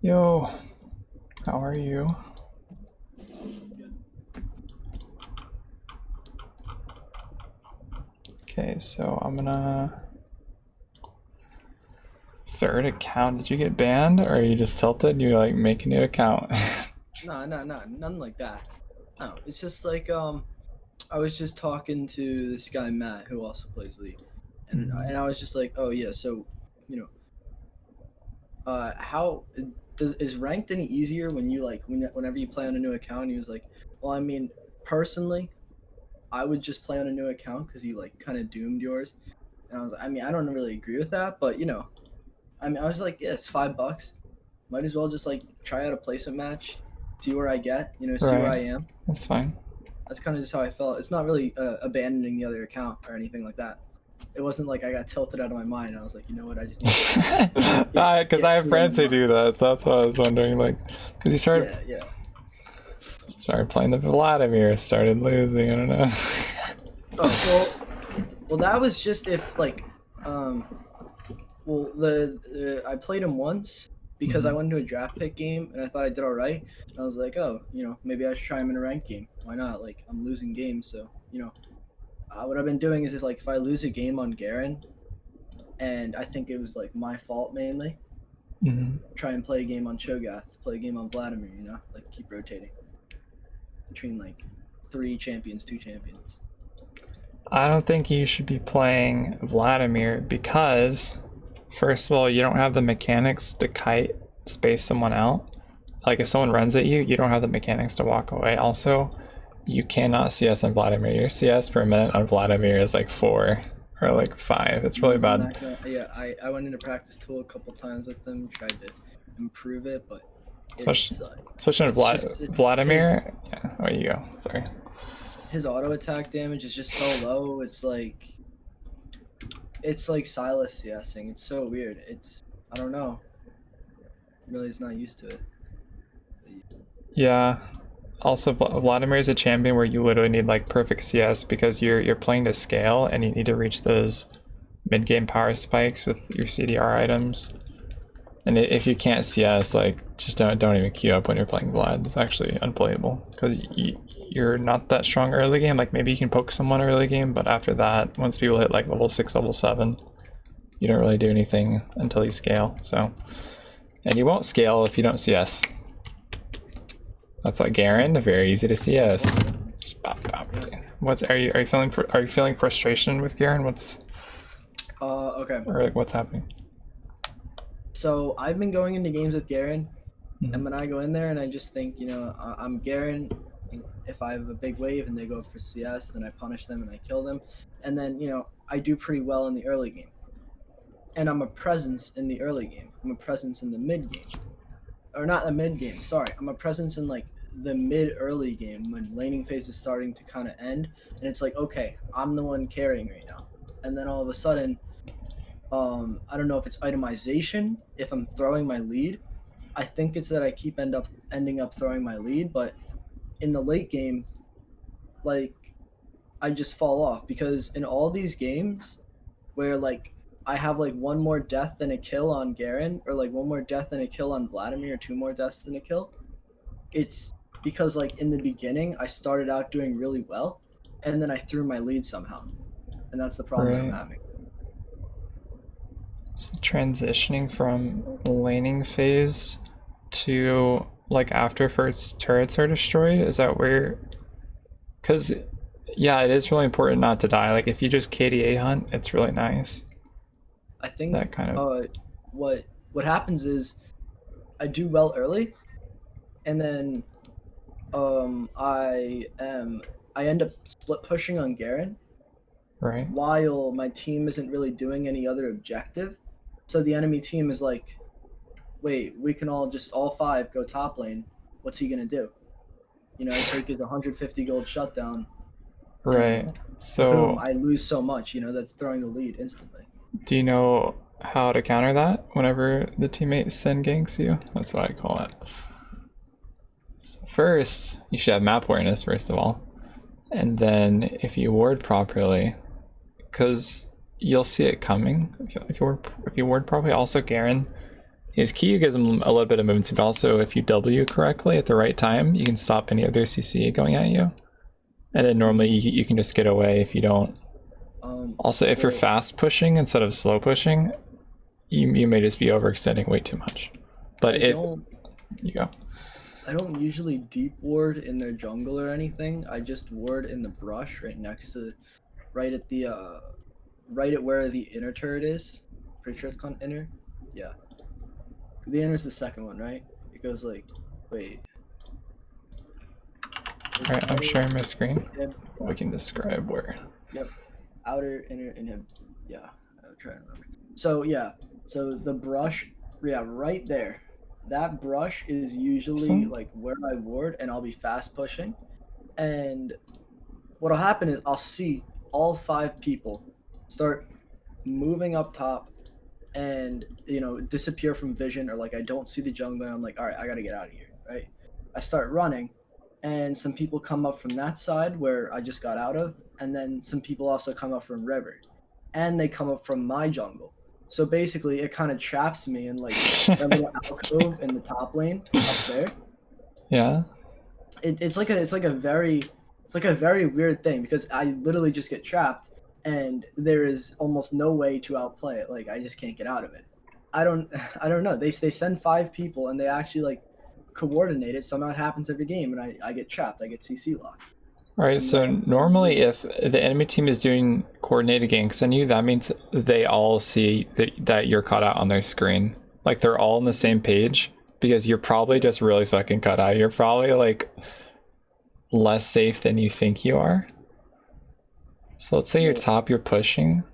Yo, how are you? Okay, so I'm gonna third account. Did you get banned or are you just tilted? You like make a new account? Nah, nothing like that. No, it's just like I was just talking to this guy Matt who also plays League, and I was just like, oh yeah, so you know, how is ranked any easier when you like whenever you play on a new account? He was like, well, I mean, personally, I would just play on a new account because you like kind of doomed yours, and I was like, I mean, I don't really agree with that, but I mean, I was like, yeah, it's $5. Might as well just like try out a placement match, see where I get, see where I Right, am. that's fine. That's kind of just how I felt. It's not really abandoning the other account or anything like that. It wasn't like I got tilted out of my mind. I was like, you know what? I just need to Because I get have two in friends a who month. do that, so that's what I was wondering. Like, because you Yeah, yeah. started playing the Vladimir, started losing. I don't know. Oh well, that was just if like, um, well the I played him once because I went into a draft pick game and I thought I did all right. And I was like, oh, maybe I should try him in a ranked game. Why not? Like I'm losing games, so what I've been doing is if I lose a game on Garen, and I think it was like my fault mainly. Try and play a game on Cho'Gath, play a game on Vladimir, like keep rotating between like three champions, two champions. I don't think you should be playing Vladimir because, first of all, you don't have the mechanics to kite space someone out. Like, if someone runs at you, you don't have the mechanics to walk away. Also, you cannot CS on Vladimir. Your CS per minute on Vladimir is like 4 or like 5. It's really bad. Yeah, I went into practice tool a couple times with them, tried to improve it, but Especially, it's especially it's Vladimir. Yeah, oh, you go. Sorry. his auto attack damage is just so low. It's like Silas CSing. It's so weird. I don't know. Really, is not used to it. Yeah. Also, Vladimir is a champion where you literally need like perfect CS because you're playing to scale and you need to reach those mid game power spikes with your CDR items. And if you can't CS, like just don't even queue up when you're playing Vlad. It's actually unplayable because you're not that strong early game. Like maybe you can poke someone early game, but after that, once people hit like level 6, level 7, you don't really do anything until you scale. So, and you won't scale if you don't CS. That's like Garen, very easy to CS. Just bop, bop. Are you feeling frustration with Garen? Okay. Or like what's happening? So I've been going into games with Garen, and when I go in there and I just think, I'm Garen. If I have a big wave and they go for CS, then I punish them and I kill them, and then I do pretty well in the early game, and I'm a presence in the early game. I'm a presence in the mid game, or not the mid game. Sorry, I'm a presence in like the mid early game when laning phase is starting to kind of end, and it's like, okay, I'm the one carrying right now, and then all of a sudden, I don't know if it's itemization, if I'm throwing my lead. I think it's that I keep ending up throwing my lead, but in the late game, like I just fall off because in all these games where like I have like one more death than a kill on Garen, or like one more death than a kill on Vladimir, or two more deaths than a kill, it's because like in the beginning I started out doing really well, and then I threw my lead somehow, and that's the problem that I'm having. So transitioning from laning phase to like after first turrets are destroyed, is that where? Because yeah, it is really important not to die. Like if you just KDA hunt, it's really nice. I think That kind of what happens is I do well early, and then I end up split pushing on Garen right. while my team isn't really doing any other objective. So the enemy team is like, wait, we can all five go top lane. What's he gonna do? I take his 150 gold shutdown, Right. and boom, So I lose so much. That's throwing the lead instantly. do you know how to counter that whenever the teammate send ganks you? That's what I call it. So first, you should have map awareness, first of all. And then if you ward properly, because you'll see it coming if you ward properly. Also, Garen, His Q gives him a little bit of movement speed, but also if you W correctly at the right time, you can stop any other CC going at you. And then normally you can just get away if you don't. Also, if you're fast pushing instead of slow pushing, you may just be overextending way too much. But you go. I don't usually deep ward in their jungle or anything. I just ward in the brush right next to, right at where the inner turret is. Pretty sure it's called inner. Yeah. The inner is the second one, right? It goes like, wait. Alright, I'm sharing my screen. We can describe where. Yep. Outer, inner, inhib. Yeah. I'll try to remember. So yeah. So the brush, yeah, right there. That brush is usually like where I ward, and I'll be fast pushing. And what'll happen is I'll see all 5 people start moving up top and, you know, disappear from vision, or like I don't see the jungler and I'm like, all right, I gotta get out of here, right? I start running and some people come up from that side where I just got out of, and then some people also come up from river, and they come up from my jungle. So basically it kind of traps me in like a little alcove in the top lane up there. Yeah. It's like a very weird thing, because I literally just get trapped and there is almost no way to outplay it. Like I just can't get out of it. I don't know. They send 5 people and they actually like coordinate it. Somehow it happens every game and I get trapped. I get CC locked. Alright, so normally if the enemy team is doing coordinated ganks on you, that means they all see that you're caught out on their screen. Like they're all on the same page, because you're probably just really fucking cut out. You're probably like less safe than you think you are. So let's say you're top, you're pushing.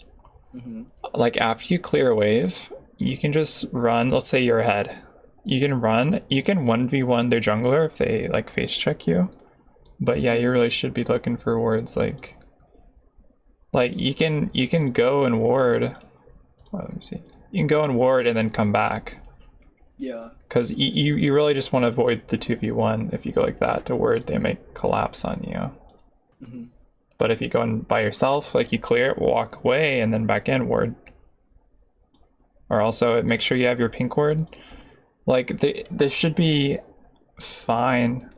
Like after you clear a wave, you can just run. Let's say you're ahead. You can run. You can 1v1 their jungler if they like face check you. But yeah, you really should be looking for wards. Like you can go and ward. Oh, let me see. You can go and ward and then come back. Yeah. Because you really just want to avoid the 2v1. If you go like that to ward, they may collapse on you. But if you go in by yourself, like you clear it, walk away, and then back in ward. Or also make sure you have your pink ward. Like this should be fine.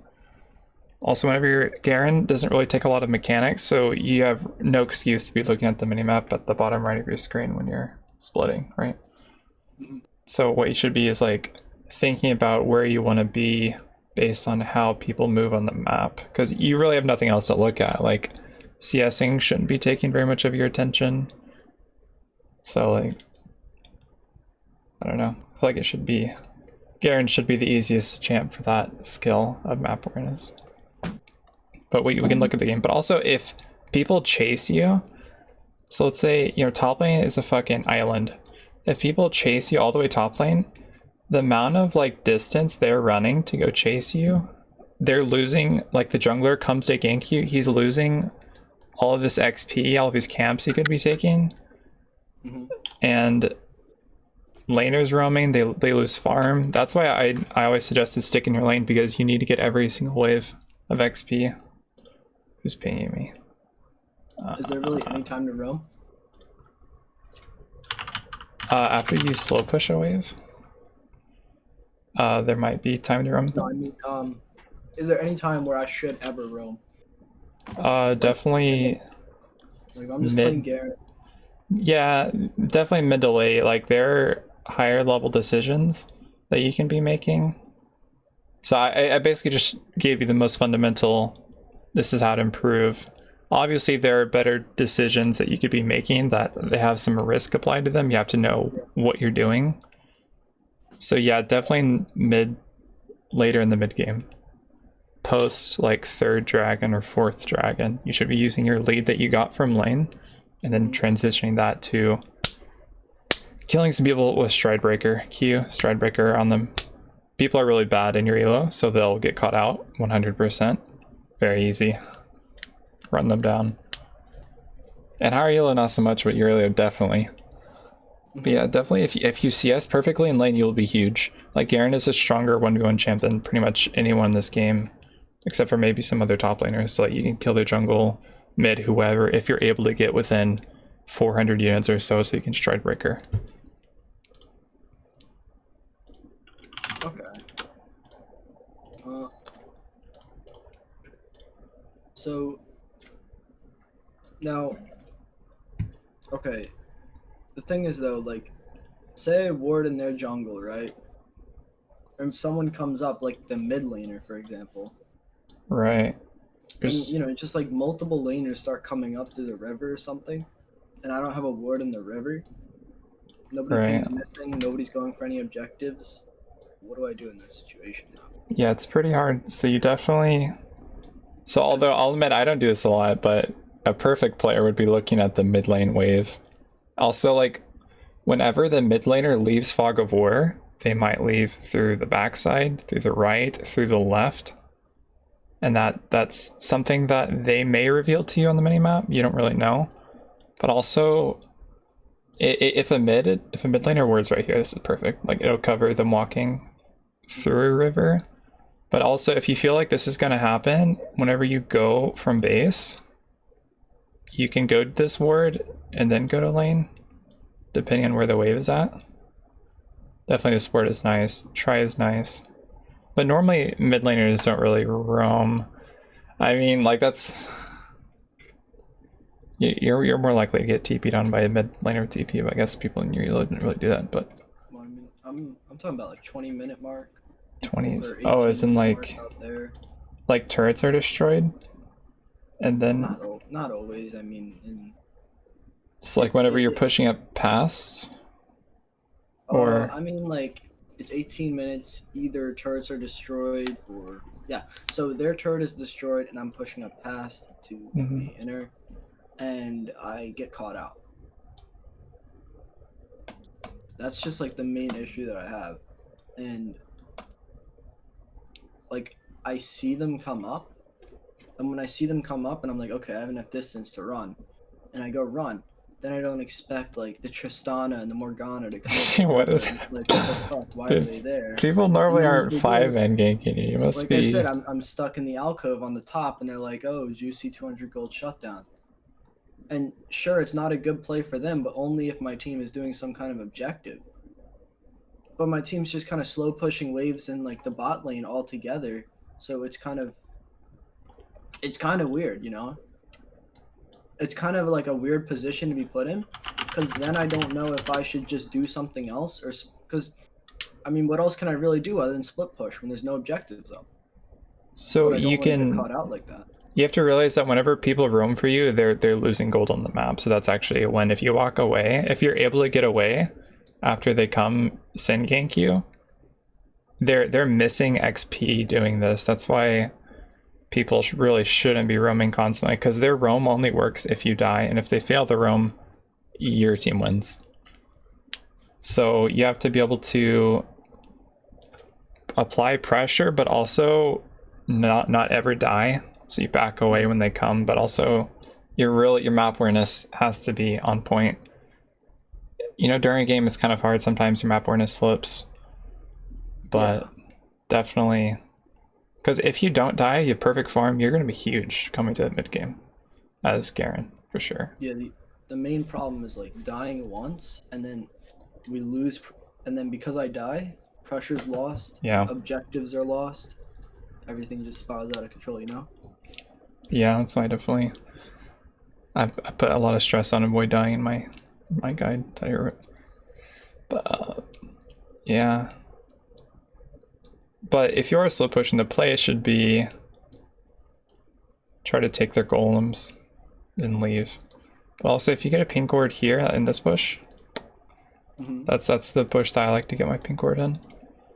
Also, whenever you're Garen, doesn't really take a lot of mechanics, so you have no excuse to be looking at the minimap at the bottom right of your screen when you're splitting, right? So what you should be is like thinking about where you want to be based on how people move on the map, because you really have nothing else to look at. Like CSing shouldn't be taking very much of your attention. So like, I don't know. I feel like it should be, Garen should be the easiest champ for that skill of map awareness. But we can look at the game. But also if people chase you, so let's say, you know, top lane is a fucking island. If people chase you all the way top lane, the amount of like distance they're running to go chase you, they're losing. Like the jungler comes to gank you, he's losing all of this XP, all of his camps he could be taking. And laners roaming, they lose farm. That's why I always suggested stick in your lane, because you need to get every single wave of XP. Who's pinging me? Is there really any time to roam? After you slow push a wave, there might be time to roam. No, I mean, is there any time where I should ever roam? Definitely. Like I'm just playing Garen. Yeah, definitely mid to late. Like there are higher level decisions that you can be making. So I basically just gave you the most fundamental. This is how to improve. Obviously, there are better decisions that you could be making that they have some risk applied to them. You have to know what you're doing. So yeah, definitely later in the mid game. Post like 3rd dragon or 4th dragon, you should be using your lead that you got from lane, and then transitioning that to killing some people with Stridebreaker. Q, Stridebreaker on them. People are really bad in your elo, so they'll get caught out 100%. Very easy. Run them down. And higher elo not so much, but your elo definitely. But yeah, definitely if you CS perfectly in lane, you'll be huge. Like Garen is a stronger 1v1 champ than pretty much anyone in this game, except for maybe some other top laners. So like you can kill their jungle, mid, whoever, if you're able to get within 400 units or so you can Stridebreaker. So now, okay. The thing is though, like, say I ward in their jungle, right? And someone comes up, like the mid laner, for example. Right. And you know, it's just like multiple laners start coming up through the river or something, and I don't have a ward in the river. Nobody Right. pings missing. Nobody's going for any objectives. What do I do in that situation now? Yeah, it's pretty hard. So you definitely. So although I'll admit I don't do this a lot, but a perfect player would be looking at the mid lane wave. Also, like, whenever the mid laner leaves Fog of War, they might leave through the backside, through the right, through the left. And that's something that they may reveal to you on the minimap. You don't really know. But also, if a mid laner wards right here, this is perfect. Like, it'll cover them walking through a river. But also, if you feel like this is going to happen, whenever you go from base, you can go to this ward and then go to lane, depending on where the wave is at. Definitely this ward is nice. Try is nice. But normally, mid laners don't really roam. I mean, like, that's... You're more likely to get TP'd on by a mid laner TP, but I guess people in your elo didn't really do that, but... Well, I mean, I'm talking about like 20-minute mark. 20s. Oh, as in like... Like turrets are destroyed? And then... Not always, I mean... It's like whenever you're pushing up past? Or... I mean, like, it's 18 minutes, either turrets are destroyed or... Yeah, so their turret is destroyed and I'm pushing up past to the inner, and I get caught out. That's just like the main issue that I have. And like, I see them come up, and when I see them come up and I'm like, okay, I have enough distance to run, and I go run, then I don't expect like the Tristana and the Morgana to come. What is like, what the fuck? Why are they there? People normally aren't 5-man ganking you. You must like be. I said, I'm stuck in the alcove on the top, and they're like, "Oh, juicy 200 gold shutdown." And sure, it's not a good play for them, but only if my team is doing some kind of objective. But my team's just kind of slow pushing waves in like the bot lane altogether, so it's kind of weird, you know. It's kind of like a weird position to be put in, because then I don't know if I should just do something else, or because, I mean, what else can I really do other than split push when there's no objectives up? So you can get caught out like that. You have to realize that whenever people roam for you, they're losing gold on the map. So that's actually a win. If you walk away, if you're able to get away after they come sin gank you, they're missing XP doing this. That's why people really shouldn't be roaming constantly, because their roam only works if you die, and if they fail the roam, your team wins. So you have to be able to apply pressure, but also not ever die. So you back away when they come, but also your map awareness has to be on point. You know, during a game it's kind of hard. Sometimes your map awareness slips, but definitely, because if you don't die, you have perfect form, you're going to be huge coming to the mid game as Garen, for sure. Yeah, the main problem is like dying once, and then we lose, and then because I die, pressure's lost, objectives are lost, everything just spirals out of control, you know? Yeah, that's why I put a lot of stress on avoid dying in my guide that I wrote. But yeah. But if you are slow pushing, the play should be try to take their golems and leave. But also, if you get a pink ward here in this bush, that's the bush that I like to get my pink ward in.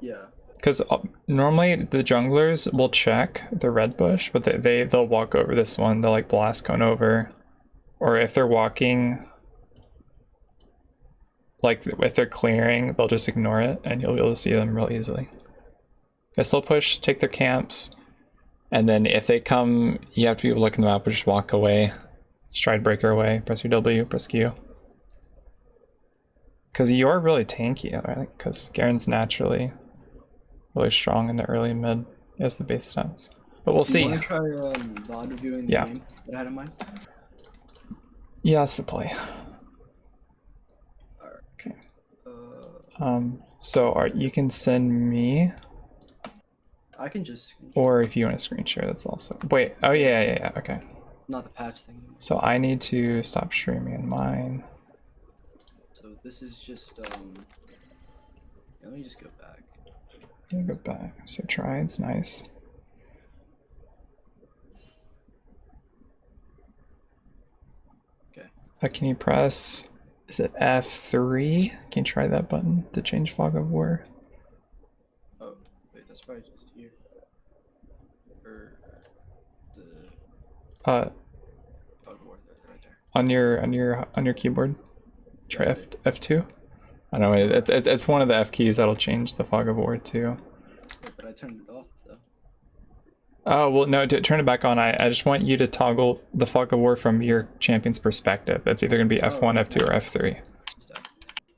Yeah. Because normally the junglers will check the red bush, but they'll walk over this one. They'll like blast cone over, or if they're walking, like if they're clearing, they'll just ignore it, and you'll be able to see them real easily. They slow push, take their camps, and then if they come, you have to be able to look in the map or just walk away, stride breaker away, press your W, press Q. Because you're really tanky, right? Because Garen's naturally really strong in the early and mid as the base stats. But we'll see. You want to try VOD reviewing the game that I had in mind? Yeah, that's the play. Alright. Okay. So you can send me. I can just. Or if you want to screen share, that's also. Wait. Oh yeah. Okay. Not the patch thing. So I need to stop streaming in mine. So this is just let me just go back. Yeah, go back. So try. It's nice. Okay. Can you press? Is it F3? Can you try that button to change fog of war? Oh wait, that's probably just here. Or the fog of war right there. On your keyboard. Try F2. I know it's one of the F keys that'll change the fog of war too. Wait, but I turned it off though. Oh well, no. To turn it back on, I just want you to toggle the fog of war from your champion's perspective. It's either gonna be F1, F2, or F3. There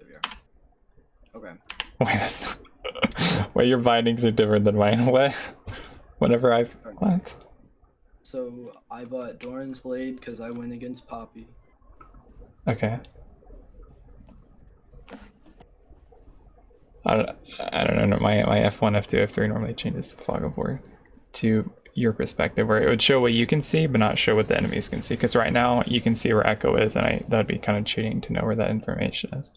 we are. Okay. Wait, that's wait, your bindings are different than mine. What? Whenever I've what? So I bought Doran's Blade because I win against Poppy. Okay. I don't know. My F1, F2, F3 normally changes the fog of war to your perspective, where it would show what you can see, but not show what the enemies can see. Because right now you can see where Echo is, and that'd be kind of cheating to know where that information is.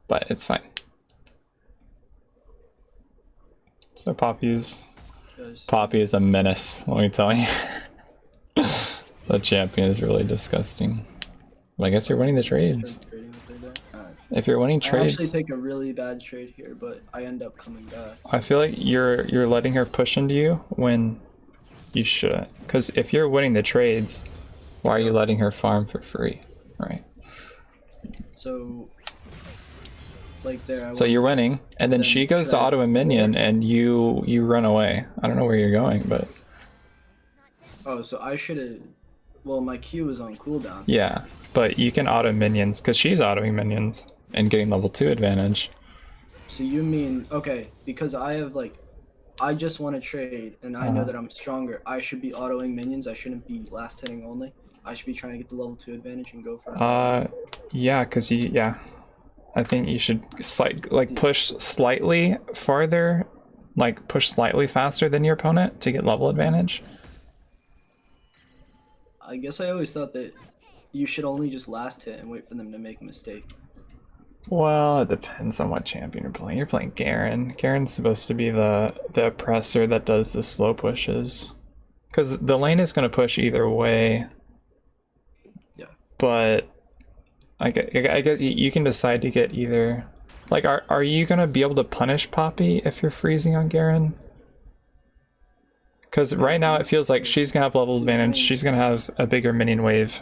But it's fine. So Poppy is a menace. Let me tell you, the champion is really disgusting. Well, I guess you're winning the trades. If you're winning trades, I actually take a really bad trade here, but I end up coming back. I feel like you're letting her push into you when you shouldn't. Because if you're winning the trades, why are you letting her farm for free, right? So, like there. So you're winning, and then she goes to auto a minion, and you run away. I don't know where you're going, but. Oh, so I should have. Well, my Q is on cooldown. Yeah, but you can auto minions because she's autoing minions and getting level 2 advantage. So you mean, okay, because I have like, I just want to trade and I know that I'm stronger. I should be autoing minions. I shouldn't be last hitting only. I should be trying to get the level 2 advantage and go for it. Yeah, because I think you should push slightly farther, like push slightly faster than your opponent to get level advantage. I guess I always thought that you should only just last hit and wait for them to make a mistake. Well, it depends on what champion you're playing. You're playing Garen. Garen's supposed to be the oppressor that does the slow pushes. Because the lane is going to push either way. Yeah. But I guess you can decide to get either... Like, are you going to be able to punish Poppy if you're freezing on Garen? Because right now it feels like she's going to have level advantage. She's going to have a bigger minion wave.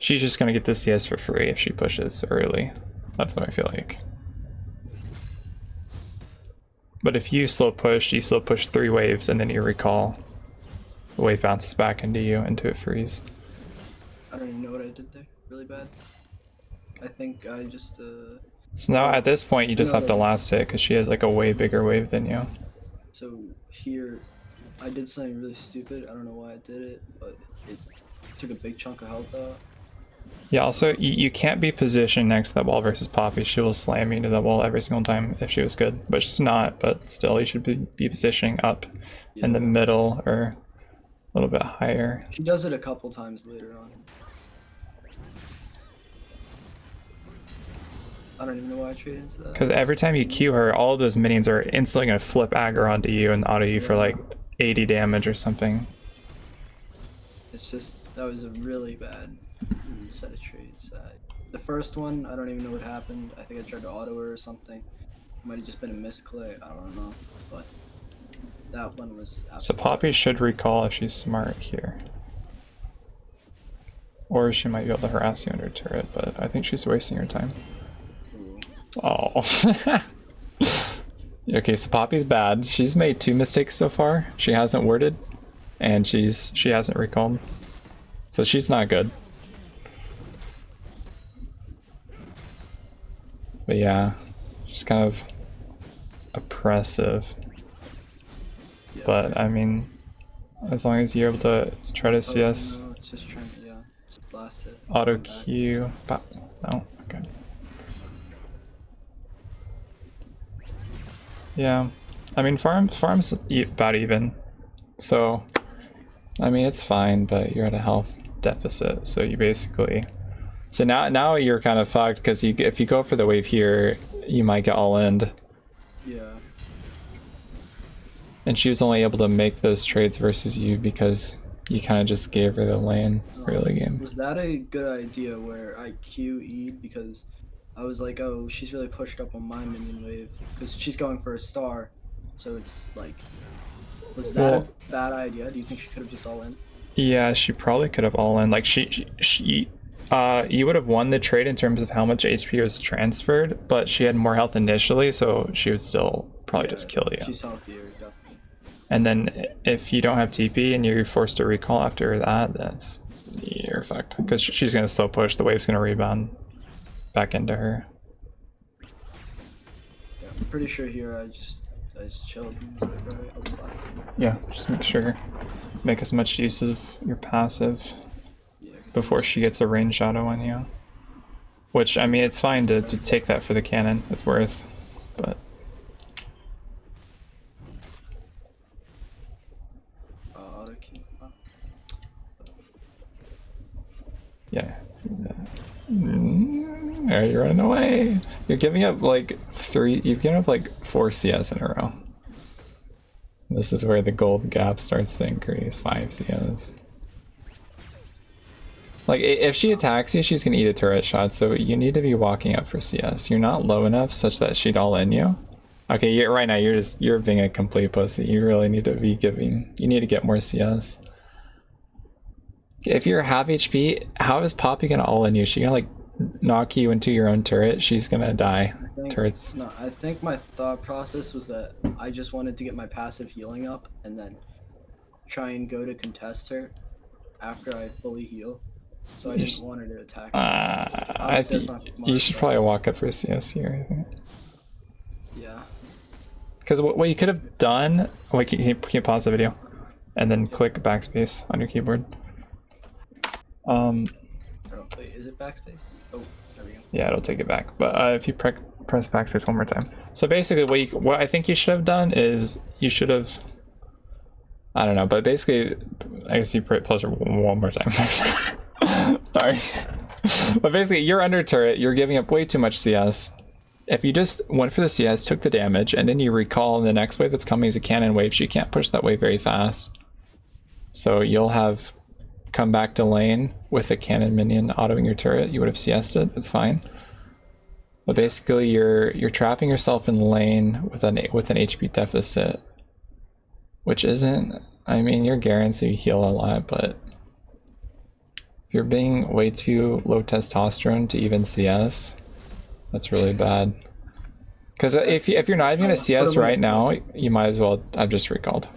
She's just going to get the CS for free if she pushes early. That's what I feel like. But if you slow push 3 waves and then you recall. The wave bounces back into you into a freeze. I don't even know what I did there. Really bad. I think I just... So now at this point you just have to last hit because she has like a way bigger wave than you. So here, I did something really stupid. I don't know why I did it, but it took a big chunk of health out. Yeah, also, you can't be positioned next to that wall versus Poppy. She will slam you into that wall every single time if she was good. But she's not, but still, you should be positioning up in the middle or a little bit higher. She does it a couple times later on. I don't even know why I traded into that. Because every time you Q her, all of those minions are instantly going to flip aggro onto you and auto you for like 80 damage or something. It's just, that was a really bad set of trades. The first one, I don't even know what happened. I think I tried to auto her or something. It might have just been a misclick, I don't know. But that one was... So Poppy should recall if she's smart here. Or she might be able to harass you under turret, but I think she's wasting her time. Ooh. Oh. Okay, so Poppy's bad. She's made 2 mistakes so far. She hasn't worded, and she hasn't recalled. So she's not good. But yeah, she's kind of oppressive. Yeah. But I mean, as long as you're able to try to CS, no, it's just trying to, just blast it. auto Q, no, okay. Yeah, I mean farm's about even. So, I mean, it's fine, but you're at a health deficit. So you basically, so now you're kind of fucked because if you go for the wave here, you might get all in. Yeah. And she was only able to make those trades versus you because you kind of just gave her the lane early game. Was that a good idea where I QE'd because I was like, oh, she's really pushed up on my minion wave because she's going for a star, so it's like, was that a bad idea? Do you think she could have just all in? Yeah, she probably could have all in. Like you would have won the trade in terms of how much HP was transferred, but she had more health initially, so she would still probably just kill you. She's healthier, definitely. And then if you don't have TP and you're forced to recall after that, you're fucked. Because she's gonna slow push, the wave's gonna rebound back into her. Yeah, I'm pretty sure here I just chilled and was like, alright, I'll just last it. Yeah, just make as much use of your passive before she gets a range shadow on you. Which, I mean, it's fine to take that for the cannon, it's worth, but... Yeah. Are you running away? You're giving up like you've given up like 4 CS in a row. This is where the gold gap starts to increase, 5 CS. Like, if she attacks you, she's gonna eat a turret shot, so you need to be walking up for CS. You're not low enough such that she'd all in you. Okay, right now you're being a complete pussy. You really need to be you need to get more CS. If you're half HP, how is Poppy gonna all in you? She gonna like knock you into your own turret? She's gonna die. Turrets. No, I think my thought process was that I just wanted to get my passive healing up and then try and go to contest her after I fully heal. So I didn't want her to attack me. You should probably walk up for CS here, I think. Yeah. Because what you could have done, wait, can you pause the video? And then click backspace on your keyboard. Oh, wait, is it backspace? Oh, there we go. Yeah, it'll take it back. But if you press backspace one more time. So basically, what I think you should have done is you should have, I don't know, but basically, I guess you press one more time. Sorry. But basically, you're under turret. You're giving up way too much CS. If you just went for the CS, took the damage, and then you recall the next wave that's coming is a cannon wave, she can't push that wave very fast. So you'll have come back to lane with a cannon minion autoing your turret. You would have CS'd it, it's fine. But basically you're trapping yourself in lane with an HP deficit. Which isn't, I mean, you're Garen, so you heal a lot, but if you're being way too low testosterone to even CS, that's really bad. Because if you're not even gonna CS right now, you might as well have just recalled.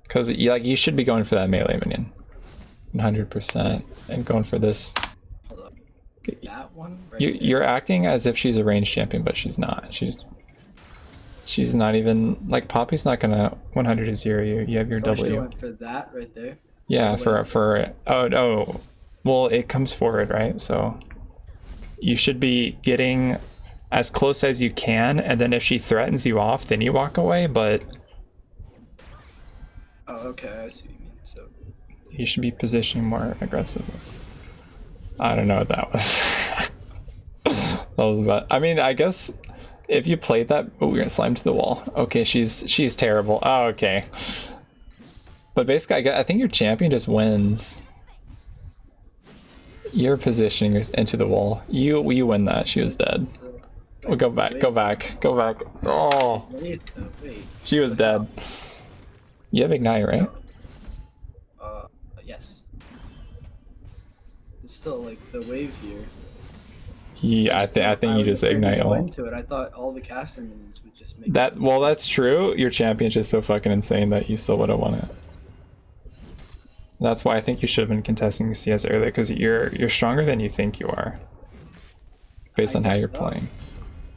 Because you should be going for that melee minion. 100% and going for this. Hold up. That one right you're acting as if she's a ranged champion, but she's not. She's not even, like, Poppy's not gonna 100 to 0 you. You have your W. Went for that right there. Yeah, oh well, it comes forward, right? So you should be getting as close as you can, and then if she threatens you off, then you walk away. But oh, okay, I see what you mean. So you should be positioning more aggressively. I don't know what that was. That was about, I mean, I guess if you played that, oh, we're gonna slam to the wall. Okay, she's terrible. Oh, okay. But basically, I think your champion just wins. You're positioning into the wall. You win that. She was dead. We'll go back. Oh, wait. she was dead. You have ignite, right? Yes. It's still like the wave here. Yeah, I think you just ignite all. Into it. I thought all the caster minions would just make that. Well, that's true. Your champion's just so fucking insane that you still would have won it. That's why I think you should have been contesting CS earlier, because you're stronger than you think you are, based on how you're playing.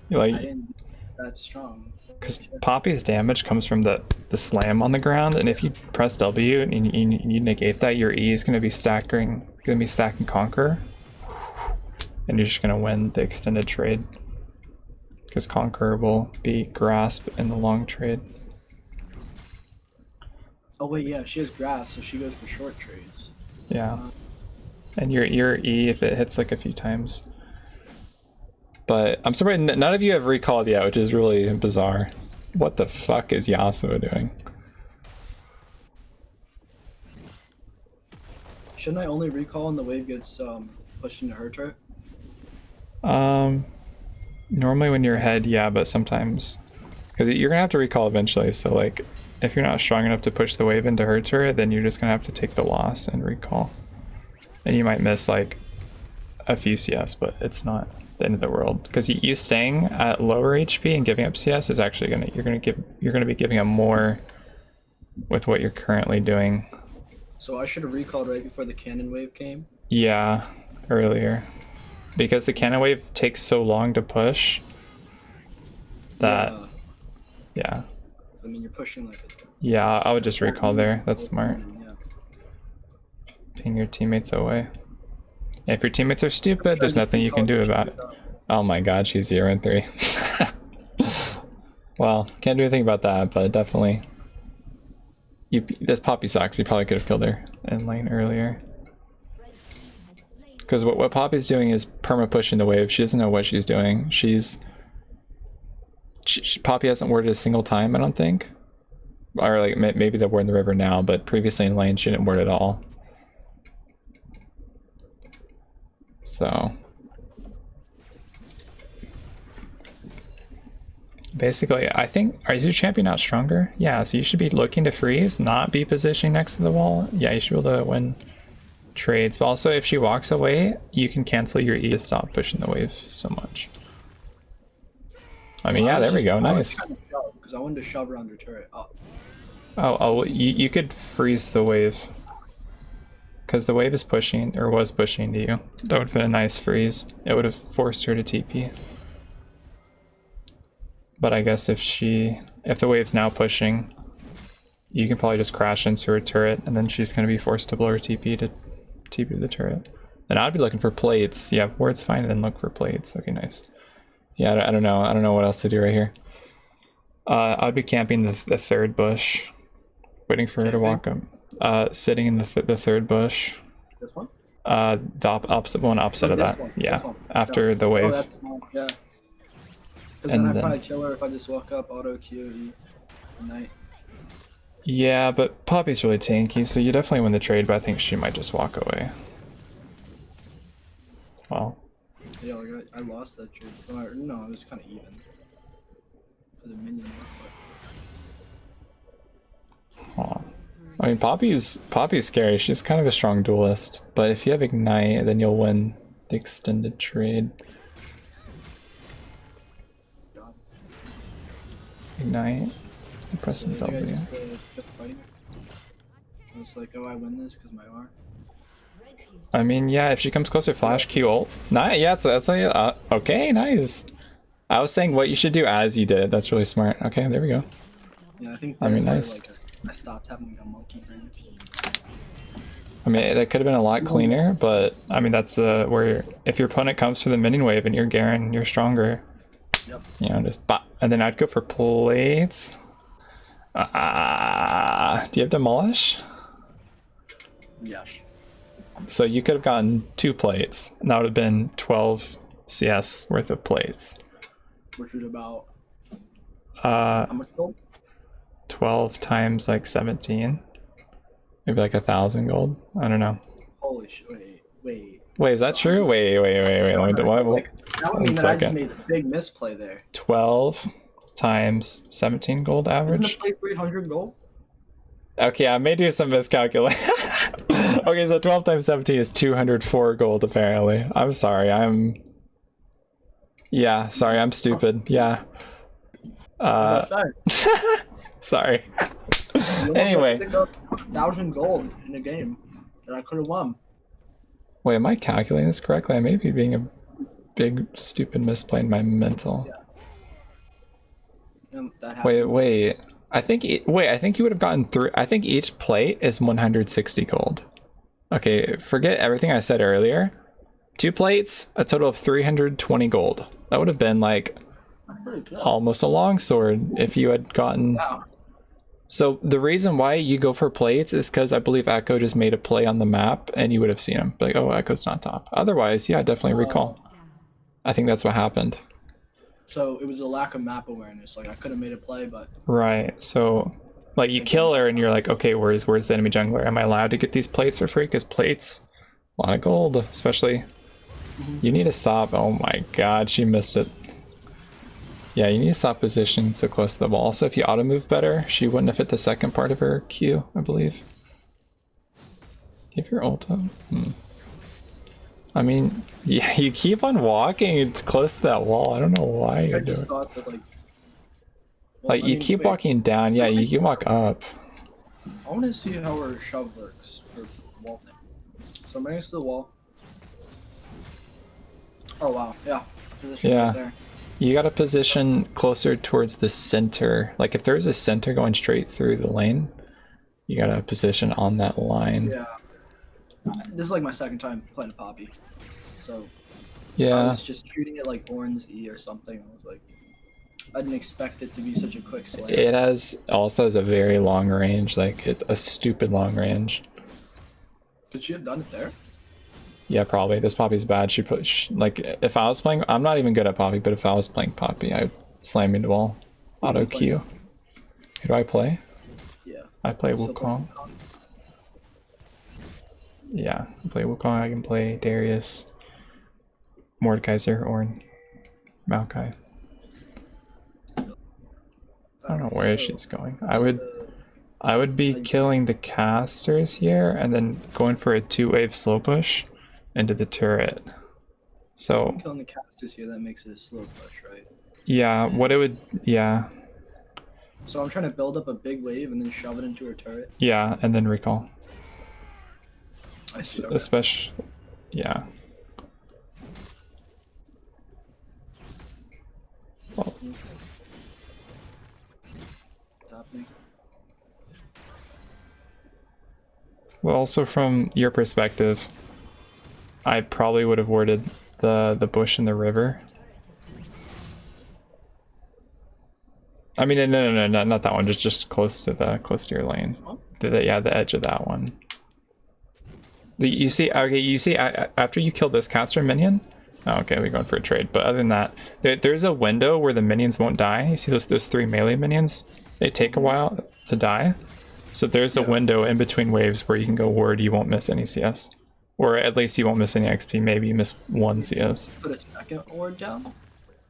You're like, I didn't that strong. Because Poppy's damage comes from the slam on the ground, and if you press W and you negate that, your E is gonna be stacking Conqueror, and you're just gonna win the extended trade. Because Conqueror will be grasp in the long trade. Oh wait, yeah, she has grass, so she goes for short trades. Yeah. And your E if it hits like a few times. But I'm surprised none of you have recalled yet, which is really bizarre. What the fuck is Yasuo doing? Shouldn't I only recall when the wave gets pushed into her turret? Normally when you're ahead, yeah, but sometimes because you're gonna have to recall eventually. So like, if you're not strong enough to push the wave into her turret, then you're just gonna have to take the loss and recall. And you might miss like a few CS, but it's not the end of the world because you staying at lower HP and giving up CS is actually you're gonna be giving up more with what you're currently doing. So I should have recalled right before the cannon wave came. Yeah, earlier. Because the cannon wave takes so long to push that yeah. I mean, you're pushing like Yeah, I would just recall there. That's smart. Yeah. Ping your teammates away. If your teammates are stupid, there's nothing you can do about it. Oh my god, she's 0-3. Well, can't do anything about that, but definitely this Poppy sucks. You probably could have killed her in lane earlier. Because what Poppy's doing is perma pushing the wave. She doesn't know what she's doing. Poppy hasn't warded a single time, I don't think. Or like maybe they're warding the river now, but previously in lane she didn't ward at all. So basically, I think, is your champion not stronger? Yeah, so you should be looking to freeze, not be positioning next to the wall. Yeah, you should be able to win trades. But also, if she walks away, you can cancel your E to stop pushing the wave so much. I mean, yeah, there we go. Nice. Because I wanted to shove her under turret. Oh, you could freeze the wave. Because the wave is pushing, or was pushing to you. That would have been a nice freeze. It would have forced her to TP. But I guess if the wave's now pushing, you can probably just crash into her turret, and then she's going to be forced to blow her TP to TP to the turret. And I'd be looking for plates. Yeah, ward's fine, and then look for plates. Okay, nice. Yeah, I don't know. I don't know what else to do right here. I'd be camping the third bush, waiting for her to walk up. Sitting in the third bush. This one? The opposite one, opposite of that. Yeah, after the wave. Yeah. Because then I'd probably kill her if I just walk up, auto QE at night. Yeah, but Poppy's really tanky, so you definitely win the trade, but I think she might just walk away. Well. Yeah, like I lost that trade. Or, no, it was kind of even. For the minion. Aw. I mean, Poppy's scary. She's kind of a strong duelist, but if you have Ignite, then you'll win the extended trade. Ignite. Pressing W. It's like, oh, I win this because my R. I mean, yeah, if she comes closer, flash Q ult. Yeah, that's okay, nice. I was saying what you should do as you did. That's really smart. Okay, there we go. Yeah, I think. I mean, nice. I stopped having a monkey brain. I mean, that could have been a lot cleaner, but I mean, that's where if your opponent comes for the minion wave and you're Garen, you're stronger. Yep. You know, just bop. And then I'd go for plates. Do you have demolish? Yes. So you could have gotten 2 plates, and that would have been 12 CS worth of plates. Which is about how much gold? 12 times like 17. Maybe like 1,000 gold. I don't know. Holy shit! Wait. Wait, is that true? Wait. Let me that would mean that I just made a big misplay there. 12 times 17 gold average. Isn't the play 300 gold? Okay, I may do some miscalculation. Okay, so 12 times 17 is 204 gold apparently. I'm sorry, yeah, sorry, I'm stupid. Yeah. Sorry. Anyway. 1,000 gold in a game that I could have won. Wait, am I calculating this correctly? I may be being a big stupid misplay in my mental. Yeah. Wait. I think you would have gotten 3. I think each plate is 160 gold. Okay, forget everything I said earlier. 2 plates, a total of 320 gold. That would have been like almost a longsword if you had gotten. Wow. So the reason why you go for plates is because I believe Echo just made a play on the map and you would have seen him. Like, oh, Echo's not top. Otherwise, yeah, definitely recall. I think that's what happened. So it was a lack of map awareness. Like I could have made a play, but Right. So like you kill her and you're like, okay, where's the enemy jungler? Am I allowed to get these plates for free? Because plates, a lot of gold, especially. You need a stop. Oh my god, she missed it. Yeah, you need to stop position so close to the wall. Also, if you auto move better, she wouldn't have hit the second part of her Q, I believe. Give your ult up. I mean, yeah, you keep on walking. It's close to that wall. I don't know why you're I just doing. thought that Like you keep walking down. Yeah, you can walk up. I want to see how her shove works for wall thing. So I'm right next to the wall. Oh wow, yeah. Position Yeah. right there. You gotta position closer towards the center. Like if there's a center going straight through the lane, you gotta position on that line. Yeah. This is like my second time playing a Poppy. So I Yeah. was just treating it like Ornn's E or something. I was like, I didn't expect it to be such a quick slam. It also has a very long range. Like it's a stupid long range. Could she have done it there? Yeah, probably. This Poppy's bad. Like if I was playing, I'm not even good at Poppy, but if I was playing Poppy, I'd slam into wall. Auto Q. Who do I play? Yeah. I play Wukong. Yeah, I play Wukong. I can play Darius, Mordekaiser, or Maokai. I don't know where she's going. I would be killing the casters here and then going for a 2-wave slow push into the turret. So killing the casters here, that makes it a slow push, right? Yeah, what it would, yeah. So I'm trying to build up a big wave and then shove it into her turret. Yeah, and then recall. I see. Okay. Especially, yeah. Well, well, also from your perspective, I probably would have warded the bush in the river. I mean, no, not that one. Just close to your lane. Yeah, the edge of that one. You see, okay, you see, after you kill this caster minion. Oh, okay, we're going for a trade. But other than that, there's a window where the minions won't die. You see those 3 melee minions? They take a while to die. So there's a window in between waves where you can go ward. You won't miss any CS, or at least you won't miss any XP. Maybe you miss 1 CS. Put a second ward down.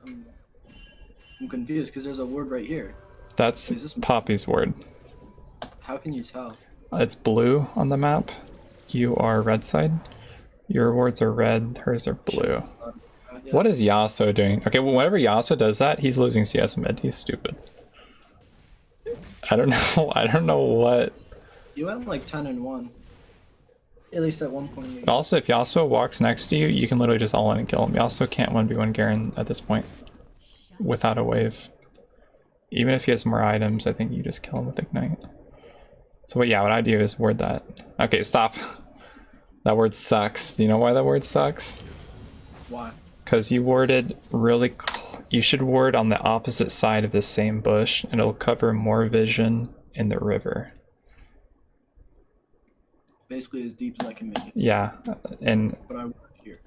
I'm confused because there's a ward right here. That's Poppy's ward. How can you tell? It's blue on the map. You are red side. Your wards are red. Hers are blue. Yeah. What is Yasuo doing? Okay, well, whenever Yasuo does that, he's losing CS mid. He's stupid. I don't know. I don't know what. You went like 10-1. At least at one point. But also, if Yasuo walks next to you, you can literally just all in and kill him. Yasuo can't 1v1 Garen at this point without a wave. Even if he has more items, I think you just kill him with Ignite. So what I do is ward that. Okay, stop. That word sucks. Do you know why that word sucks? Why? Because you warded really... You should ward on the opposite side of the same bush, and it'll cover more vision in the river. Basically as deep as I can make it. Yeah, and... But I ward here.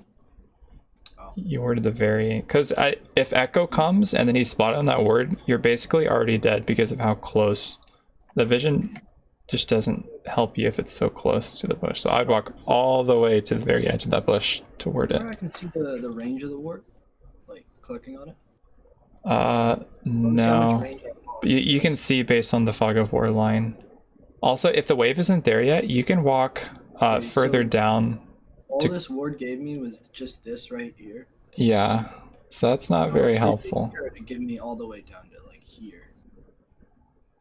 Oh. You warded the very... Because if Echo comes and then he's spotted on that ward, you're basically already dead because of how close the vision... just doesn't help you if it's so close to the bush. So I'd walk all the way to the very edge of that bush to ward it. I can see the range of the ward, like clicking on it. No. You can see based on the fog of war line. Also, if the wave isn't there yet, you can walk further down. All this ward gave me was just this right here. Yeah, so that's not very helpful. It gave me all the way down to like here.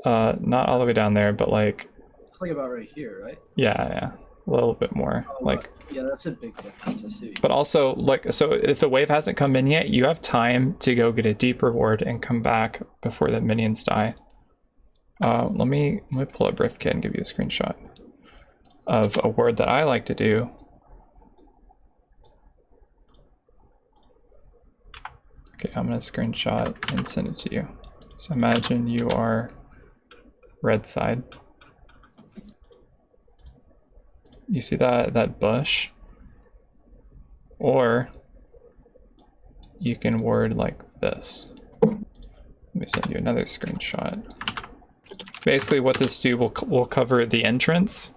Not all the way down there, but like... It's like about right here, right? Yeah, a little bit more. Like... Yeah, that's a big difference, I see. But also, like, so if the wave hasn't come in yet, you have time to go get a deep reward and come back before the minions die. Let me pull up Riftkit and give you a screenshot of a word that I like to do. Okay, I'm gonna screenshot and send it to you. So imagine you are red side. You see that bush? Or you can ward like this. Let me send you another screenshot. Basically what this do will cover the entrance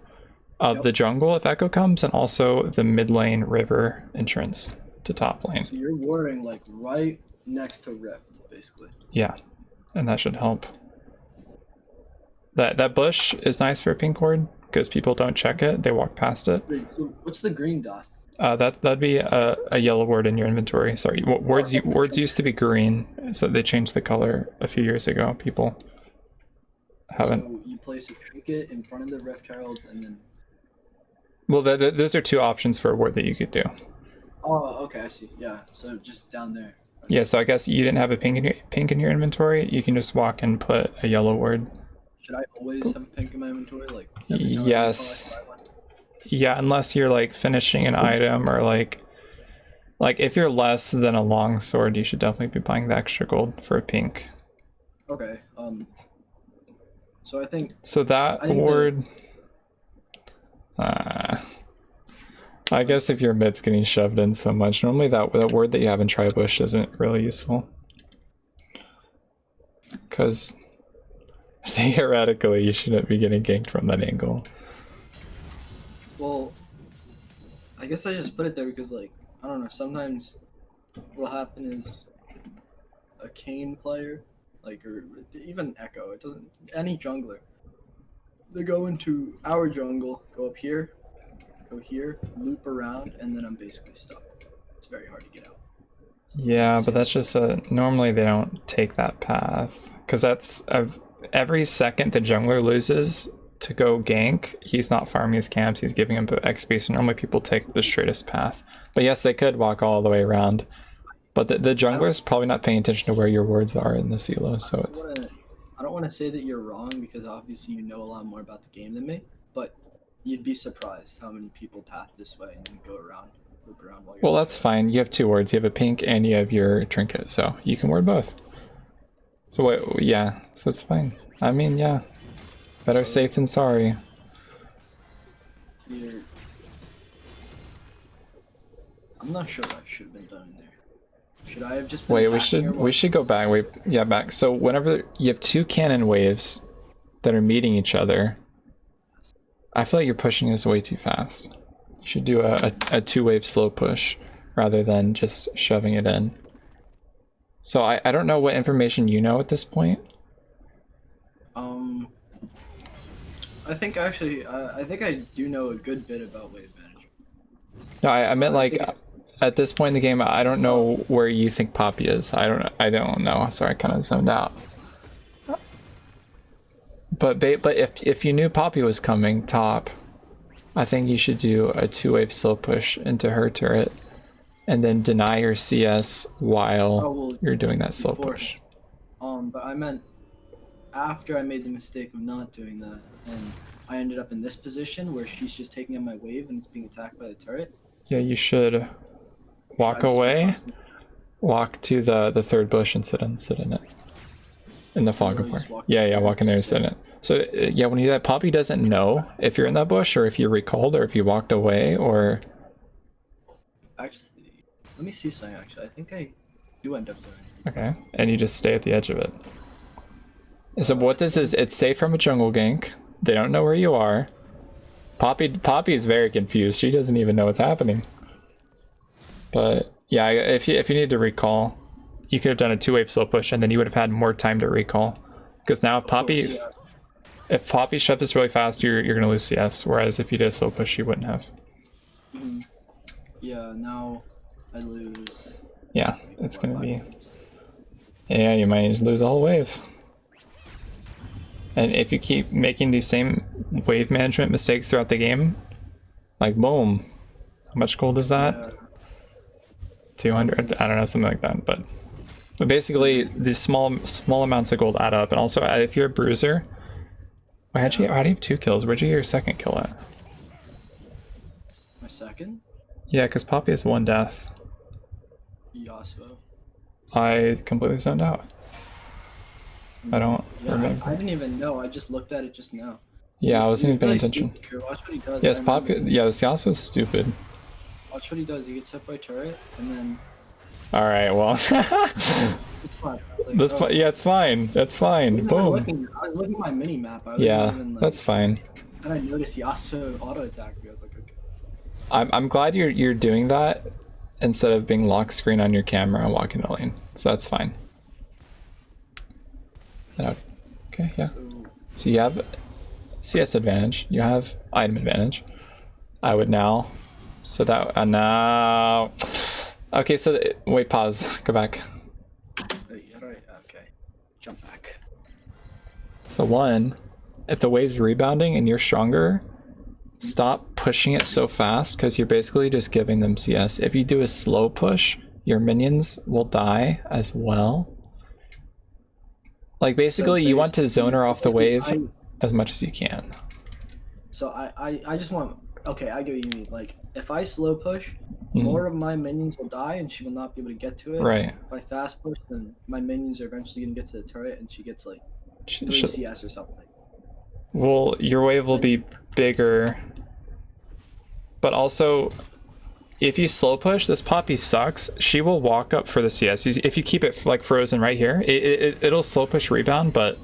of the jungle if Echo comes, and also the mid lane river entrance to top lane. So you're warding like right next to Rift, basically. Yeah, and that should help. That bush is nice for a pink ward because people don't check it; they walk past it. Wait, so what's the green dot? That'd be a yellow ward in your inventory. Sorry, words used to be green, so they changed the color a few years ago. People haven't. So you place a trinket in front of the Rift Herald, and then. Well, those are two options for a ward that you could do. Oh, okay, I see. Yeah, so just down there. Okay. Yeah, so I guess you didn't have a pink in your inventory. You can just walk and put a yellow ward. Should I always have a pink in my inventory? Like yes. Yeah, unless you're like finishing an item or like if you're less than a long sword, you should definitely be buying the extra gold for a pink. Okay. So I think. So that ward. I guess if your mid's getting shoved in so much, normally that word that you have in Tribush isn't really useful. Because theoretically, you shouldn't be getting ganked from that angle. Well, I guess I just put it there because, like, I don't know, sometimes what'll happen is a Kayn player, like, or even Echo, it doesn't, any jungler, they go into our jungle, go up here, go here, loop around, and then I'm basically stuck. It's very hard to get out. Yeah, but that's just normally they don't take that path because that's every second the jungler loses to go gank, he's not farming his camps, he's giving him XP, so normally people take the straightest path. But yes, they could walk all the way around, but the jungler's probably not paying attention to where your wards are in this elo, so it's... I don't want to say that you're wrong because obviously you know a lot more about the game than me, but you'd be surprised how many people path this way and then go around, loop around while you're... Well, that's fine. You have two wards. You have a pink and you have your trinket, so you can ward both. So wait, yeah, so it's fine. I mean, yeah, better safe than sorry. Here. I'm not sure what I should have been done there. Should I have just been... Wait, we should go back. Wait, yeah, back. So whenever you have two cannon waves that are meeting each other, I feel like you're pushing this way too fast. You should do a two-wave slow push rather than just shoving it in. So I don't know what information you know at this point. I think actually, I think I do know a good bit about wave management. No, I meant like at this point in the game, I don't know where you think Poppy is. I don't know. Sorry, I kind of zoned out. But if you knew Poppy was coming top, I think you should do a two-wave slow push into her turret, and then deny your CS while you're doing that slow push. But I meant after I made the mistake of not doing that, and I ended up in this position where she's just taking on my wave and it's being attacked by the turret. Yeah, you should walk away, walk to the third bush and sit in it. In the fog of war. Yeah, walk in there and sit in it. So yeah, when you do that, Poppy doesn't know if you're in that bush or if you recalled or if you walked away or... Actually, let me see something actually. I think I do end up doing it. Okay, and you just stay at the edge of it. So what this is, it's safe from a jungle gank. They don't know where you are. Poppy is very confused. She doesn't even know what's happening. But yeah, if you need to recall, you could have done a two-wave slow push and then you would have had more time to recall. Because now if Poppy shoved this really fast, you're gonna lose CS. Whereas if you did a slow push, you wouldn't have. Mm-hmm. Yeah, now I lose. Yeah, it's gonna be... Yeah, you might lose a whole wave. And if you keep making these same wave management mistakes throughout the game, like boom, how much gold is that? Yeah. 200, I don't know, something like that. But basically, these small amounts of gold add up. And also, if you're a bruiser, how do you have 2 kills? Where'd you get your second kill at? My second? Yeah, because Poppy has 1 death. Yasuo. I completely zoned out. I don't remember. I didn't even know. I just looked at it just now. Yeah, I wasn't even paying really attention. stupid here. Watch what he does. Yes, I remember this. yeah, this Yasuo is stupid. Watch what he does. He gets hit by turret, and then. All right, well. Yeah, it's fine. It's fine. Boom. I was looking at my mini map. Yeah, that's fine. And I noticed Yasuo auto attack me. I was like, okay. I'm glad you're doing that instead of being lock screen on your camera and walking the lane. So that's fine. Okay, yeah. So you have CS advantage. You have item advantage. I would now. So that now. Okay, so wait, pause. Go back. Alright, okay. Jump back. So one, if the wave's rebounding and you're stronger, stop pushing it so fast because you're basically just giving them CS. If you do a slow push, your minions will die as well. Like basically you want to zone her off the wave as much as you can. So I just want, okay, I get what you mean. Like if I slow push, more of my minions will die and she will not be able to get to it. Right. If I fast push, then my minions are eventually going to get to the turret and she gets like 3 CS or something. Well, your wave will be bigger. But also, if you slow push, this Poppy sucks. She will walk up for the CS. If you keep it like frozen right here, it'll slow push rebound, but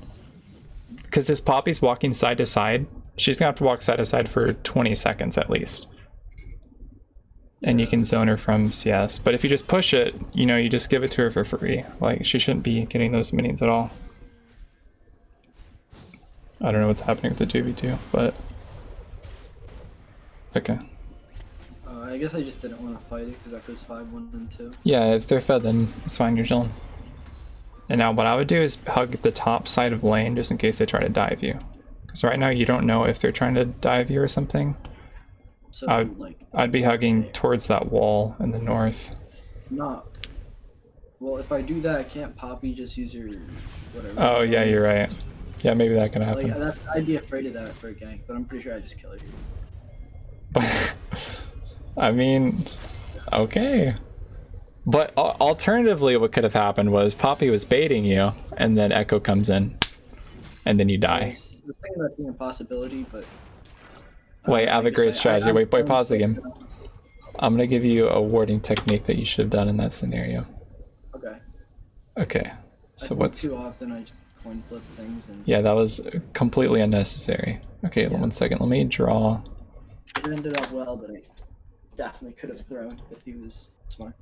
because this Poppy's walking side to side, she's gonna have to walk side to side for 20 seconds at least. And you can zone her from CS. But if you just push it, you know, you just give it to her for free. Like, she shouldn't be getting those minions at all. I don't know what's happening with the 2v2, but... Okay. I guess I just didn't want to fight it because that goes 5-1 and 2. Yeah, if they're fed, then it's fine, you're chilling. And now what I would do is hug the top side of lane just in case they try to dive you. Because right now you don't know if they're trying to dive you or something. So, I'd be hugging towards that wall in the north. Not. Well, if I do that, I can't Poppy just use her whatever. Oh, yeah, you're right. Yeah, maybe that can happen. Like, I'd be afraid of that for a gank, but I'm pretty sure I just kill her. But, I mean, okay. But alternatively, what could have happened was Poppy was baiting you, and then Echo comes in, and then you die. I was thinking about being a possibility, but... Wait, I have a great strategy. Wait, pause the game. I'm gonna give you a warding technique that you should have done in that scenario. Okay. Okay. So what's... Too often I just coin flip things and... Yeah, that was completely unnecessary. Okay, yeah. 1 second. Let me draw. It ended up well, but I definitely could have thrown if he was smart.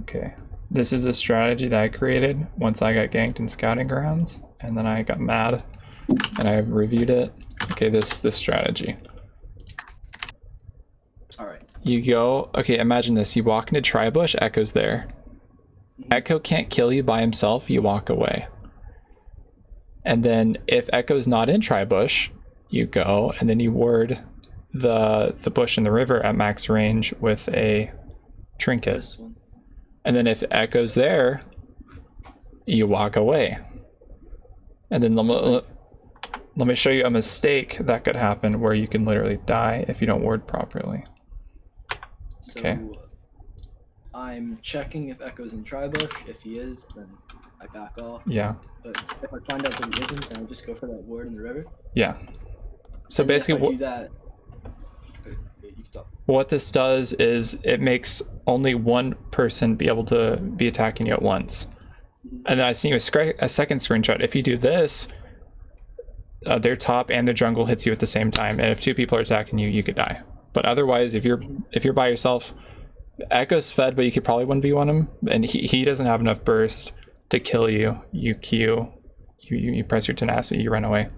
Okay. This is a strategy that I created once I got ganked in scouting grounds, and then I got mad, and I reviewed it. Okay, this is the strategy. Alright. You go, okay, imagine this. You walk into Tribush, Echo's there. Echo can't kill you by himself, you walk away. And then if Echo's not in Tribush, you go, and then you ward the bush in the river at max range with a trinket. And then if Echo's there, you walk away. And then let me show you a mistake that could happen where you can literally die if you don't ward properly. Okay. So, I'm checking if Echo's in Tribush. If he is, then I back off. Yeah. But if I find out that he isn't, then I just go for that ward in the river. Yeah. So basically, what this does is it makes only one person be able to be attacking you at once. And then I see a second screenshot. If you do this, their top and their jungle hits you at the same time, and if 2 people are attacking you, you could die. But otherwise, if you're by yourself, Echo's fed, but you could probably 1v1 him, and he doesn't have enough burst to kill you. You Q, you press your tenacity, you run away.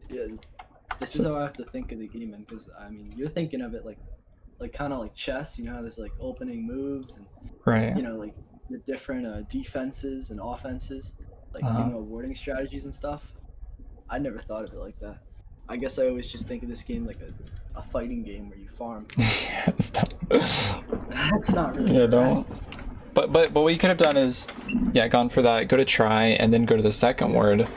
Yeah, this is how I have to think of the game, because I mean, you're thinking of it like kind of like chess. You know how there's like opening moves and right. You know, like the different defenses and offenses, like warding strategies and stuff. I never thought of it like that. I guess I always just think of this game like a fighting game where you farm. That's not really. Yeah, don't. But what you could have done is, yeah, gone for that. Go to try and then go to the second word.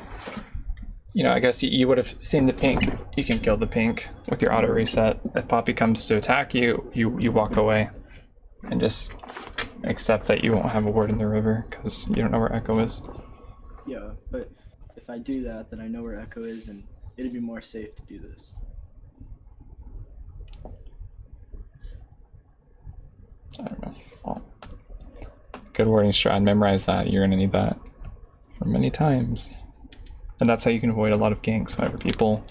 You know, I guess you would have seen the pink. You can kill the pink with your auto reset. If Poppy comes to attack you, you walk away and just accept that you won't have a ward in the river because you don't know where Echo is. Yeah, but if I do that, then I know where Echo is, and it'd be more safe to do this. I don't know. Well, good wording strat. Memorize that. You're gonna need that for many times, and that's how you can avoid a lot of ganks whenever people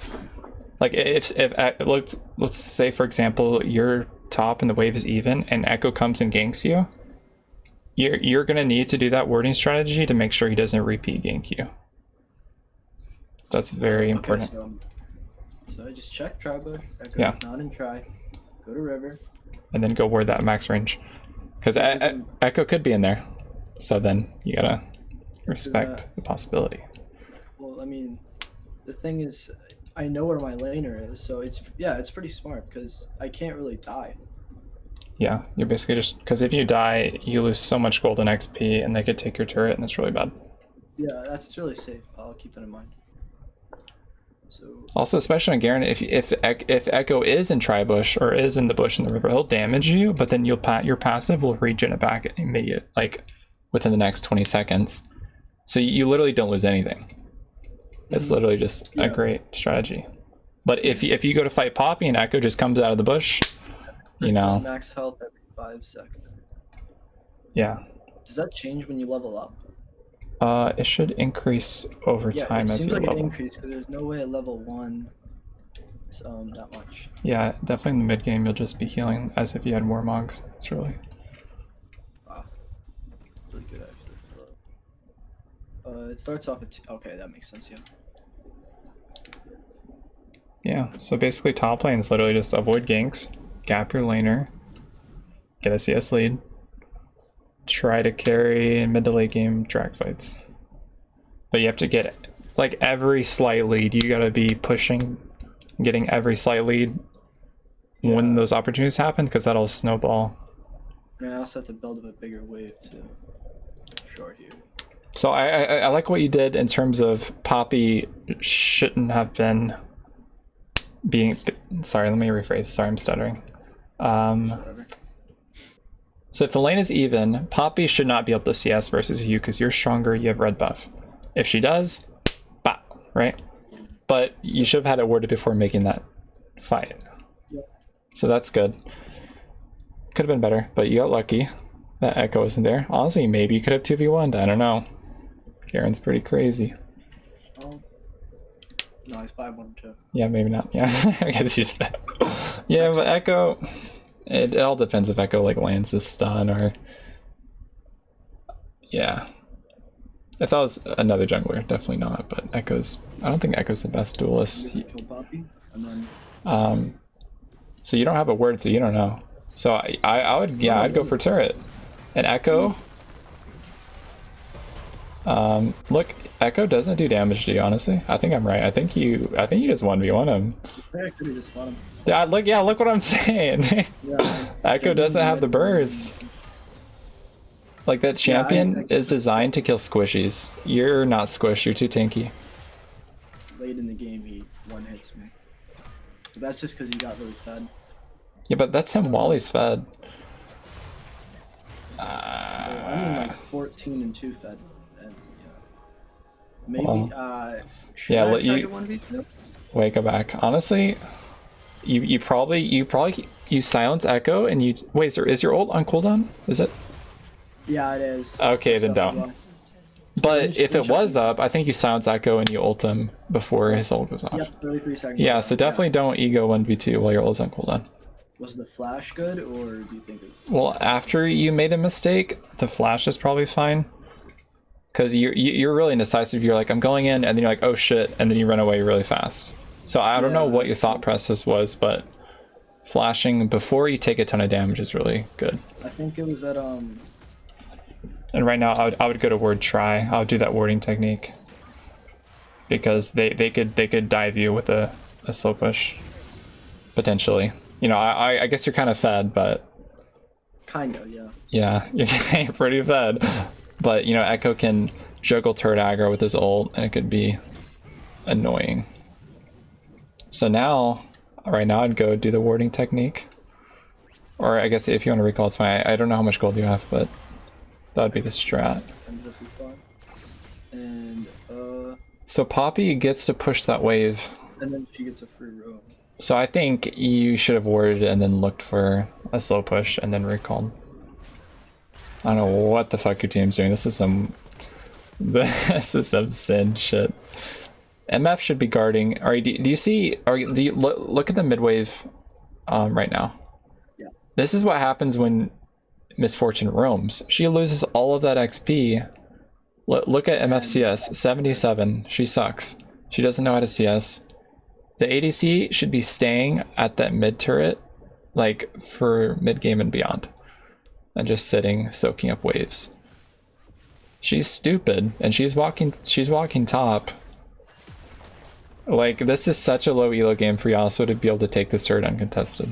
like if let's say for example you're top and the wave is even and Echo comes and ganks you. You're gonna need to do that wording strategy to make sure he doesn't repeat gank you. That's very important. Okay, so I just check Tribush. Echo Yeah. is not in try. Go to river. And then go word that max range, because Echo could be in there. So then you gotta respect the possibility. Well, I mean, the thing is, I know where my laner is, so it's pretty smart because I can't really die. Yeah, you're basically just because if you die, you lose so much golden XP, and they could take your turret, and it's really bad. Yeah, that's really safe. I'll keep that in mind. So Also, especially on Garen, if Echo is in Tribush or is in the bush in the river, he'll damage you, but then your passive will regen it back immediate, like within the next 20 seconds. So you literally don't lose anything. It's literally just a great strategy. But if you go to fight Poppy and Echo just comes out of the bush, you know. Max health every 5 seconds. Yeah. Does that change when you level up? It should increase over time as you level. It seems like an increase because there's no way at level 1 it's that much. Yeah, definitely in the mid game you'll just be healing as if you had more mogs. It's really. Wow. Really good actually. It starts off at 2. Okay, that makes sense. Yeah. Yeah. So basically, top lane is literally just avoid ganks, gap your laner, get a CS lead. Try to carry in mid to late game drag fights, but you have to get like every slight lead. You gotta be pushing, getting every slight lead when those opportunities happen, because that'll snowball. And I also have to build up a bigger wave to short here. So I like what you did in terms of Poppy shouldn't have been being. Sorry, let me rephrase. Sorry, I'm stuttering. Whatever. So if the lane is even, Poppy should not be able to CS versus you because you're stronger, you have red buff. If she does, bah, right? But you should have had it worded before making that fight. Yep. So that's good. Could have been better, but you got lucky that Echo isn't there. Honestly, maybe you could have 2v1'd, I don't know. Garen's pretty crazy. Oh. No, he's 5-1-2. Yeah, maybe not. Yeah, I guess he's bad. Yeah, but Echo... It all depends if Echo like lands his stun or yeah. If that was another jungler, definitely not. But Echo's I don't think Echo's the best duelist. Kill Poppy, and then... So you don't have a word, so you don't know. So I would I'd go for turret. And Echo. Look, Echo doesn't do damage to you, honestly. I think I'm right. I think you just 1v1 him. I could have just fought him. Look what I'm saying. Yeah, Echo doesn't have the burst. Like that champion is designed to kill squishies. You're not squish, you're too tanky. Late in the game he one-hits me. But that's just because he got really fed. Yeah, but that's him while he's fed. I mean like 14 and 2 fed. And, maybe should yeah, I let try you to 1v2? wake back. Honestly, you probably silence Echo and you wait. Is your ult on cooldown? Is it? Yeah, it is. Okay, then don't. But if it was up, I think you silence Echo and you ult him before his ult goes off. Yep, 33 seconds. Yeah, so definitely don't ego 1v2 while your ult's on cooldown. Was the flash good, or do you think it was? Well, after you made a mistake, the flash is probably fine. Because you're really indecisive. You're like, I'm going in, and then you're like, oh shit, and then you run away really fast. So I don't know what your thought process was, but flashing before you take a ton of damage is really good. I think it was at And right now, I would go to word try. I would do that wording technique because they could dive you with a slow push potentially. You know, I guess you're kind of fed, but kind of, yeah. Yeah, you're pretty fed. But you know, Echo can juggle turret aggro with his ult, and it could be annoying. So now, right now, I'd go do the warding technique. Or I guess if you want to recall, it's fine. I don't know how much gold you have, but that would be the strat. And So Poppy gets to push that wave. and then she gets a free roam. So I think you should have warded and then looked for a slow push and then recalled. I don't know what the fuck your team's doing. This is some sin shit. MF should be guarding. Do you see? Do you look at the mid wave right now? Yeah. This is what happens when Misfortune roams. She loses all of that XP. Look at MFCS 77. She sucks. She doesn't know how to CS. The ADC should be staying at that mid turret, like for mid game and beyond, and just sitting, soaking up waves. She's stupid, and she's walking top. Like, this is such a low elo game for Yasuo to be able to take this turret uncontested.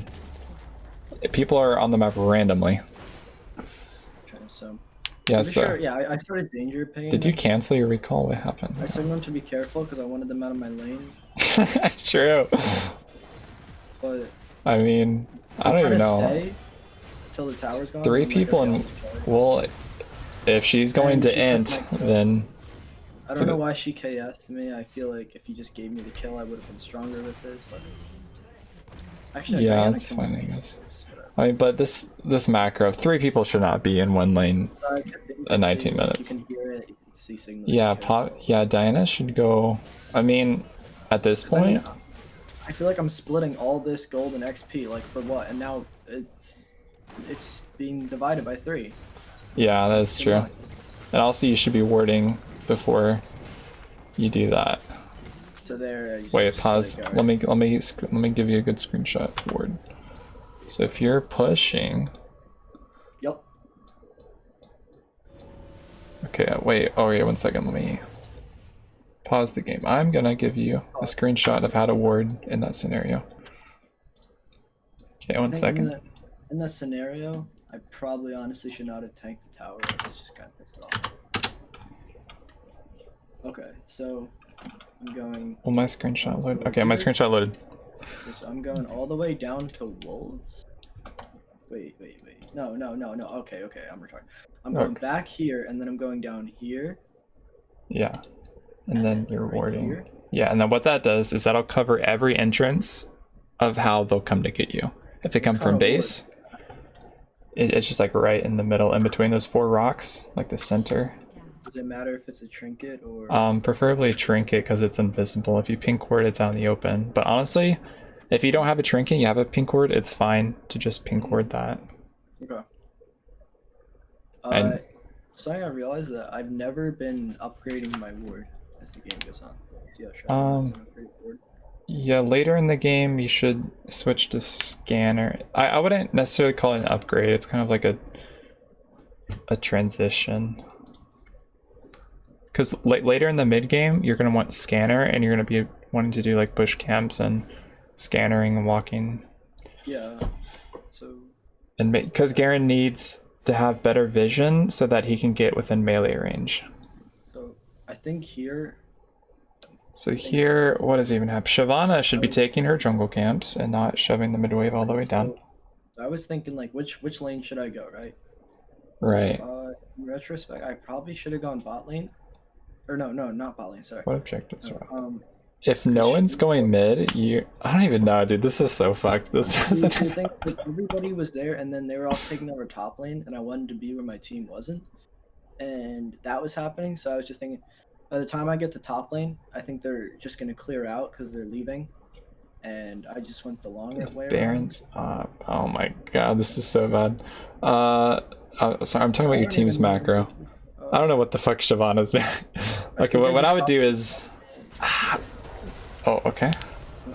People are on the map randomly. Okay, so. Yeah, so. Sure, yeah, I started danger paying. Did you cancel your recall? What happened? I said them to be careful because I wanted them out of my lane. True. But I mean, I don't even know. Stay till the tower's gone. Three I'm people like, in. Well, if she's going And to she int, took my kill. then. I don't know why she KS'd me. I feel like if you just gave me the kill, I would have been stronger with it. But actually, Yeah, Diana it's can- fine, I guess. I mean, but this macro, 3 people should not be in one lane. I think you at 19 see- minutes. You can hear it. You can see signals. Yeah, yeah, Diana should go. I mean, at this point, I feel like I'm splitting all this gold and XP, like for what? And now it's being divided by 3. yeah, that's So true. now- And also, you should be warding before you do that. So there. you Wait, just pause. like, Let me give you a good screenshot ward. So if you're pushing, Yep. okay, wait. Oh yeah, 1 second. Let me pause the game. I'm gonna give you a screenshot of how to ward in that scenario. Okay, I 1 think second. In that scenario, I probably honestly should not have tanked the tower. I was just kind of pissed off. Okay, so I'm going. Will my screenshot load? Okay, my screenshot loaded. So I'm going all the way down to wolves. Wait. No. Okay, I'm retarded. I'm going Okay. back here, and then I'm going down here. Yeah. And then you're Right warding. here? Yeah, and then what that does is that'll cover every entrance of how they'll come to get you. If they come from kinda base, it's just like right in the middle, in between those 4 rocks, like the center. Does it matter if it's a trinket or? Preferably a trinket because it's invisible. If you pink ward, it's out in the open. But honestly, if you don't have a trinket, you have a pink ward, it's fine to just pink ward that. Okay. And- Something I realized that I've never been upgrading my ward as the game goes on. See how sharp Um, Yeah, later in the game, you should switch to scanner. I wouldn't necessarily call it an upgrade. It's kind of like a transition. Because later in the mid game, you're going to want scanner, and you're going to be wanting to do like bush camps and scannering and walking. Yeah. So. And because Garen needs to have better vision so that he can get within melee range. So I think here. So here, what does he even have? Shyvana should be taking her jungle camps and not shoving the mid wave all the way down. So I was thinking like which lane should I go, right? Right. In retrospect, I probably should have gone bot lane. Or no, not bot lane. Sorry. What objectives are? If If no one's going mid, I don't even know, dude. This is so fucked. This I isn't. think that everybody was there, and then they were all taking over top lane, and I wanted to be where my team wasn't, and that was happening. So I was just thinking, by the time I get to top lane, I think they're just gonna clear out because they're leaving, and I just went the long way around. Baron's up. Oh my god, this is so bad. Sorry, I'm talking about your team's macro. I don't know what the fuck Shyvana's doing. Okay, what I would do is. Oh, okay.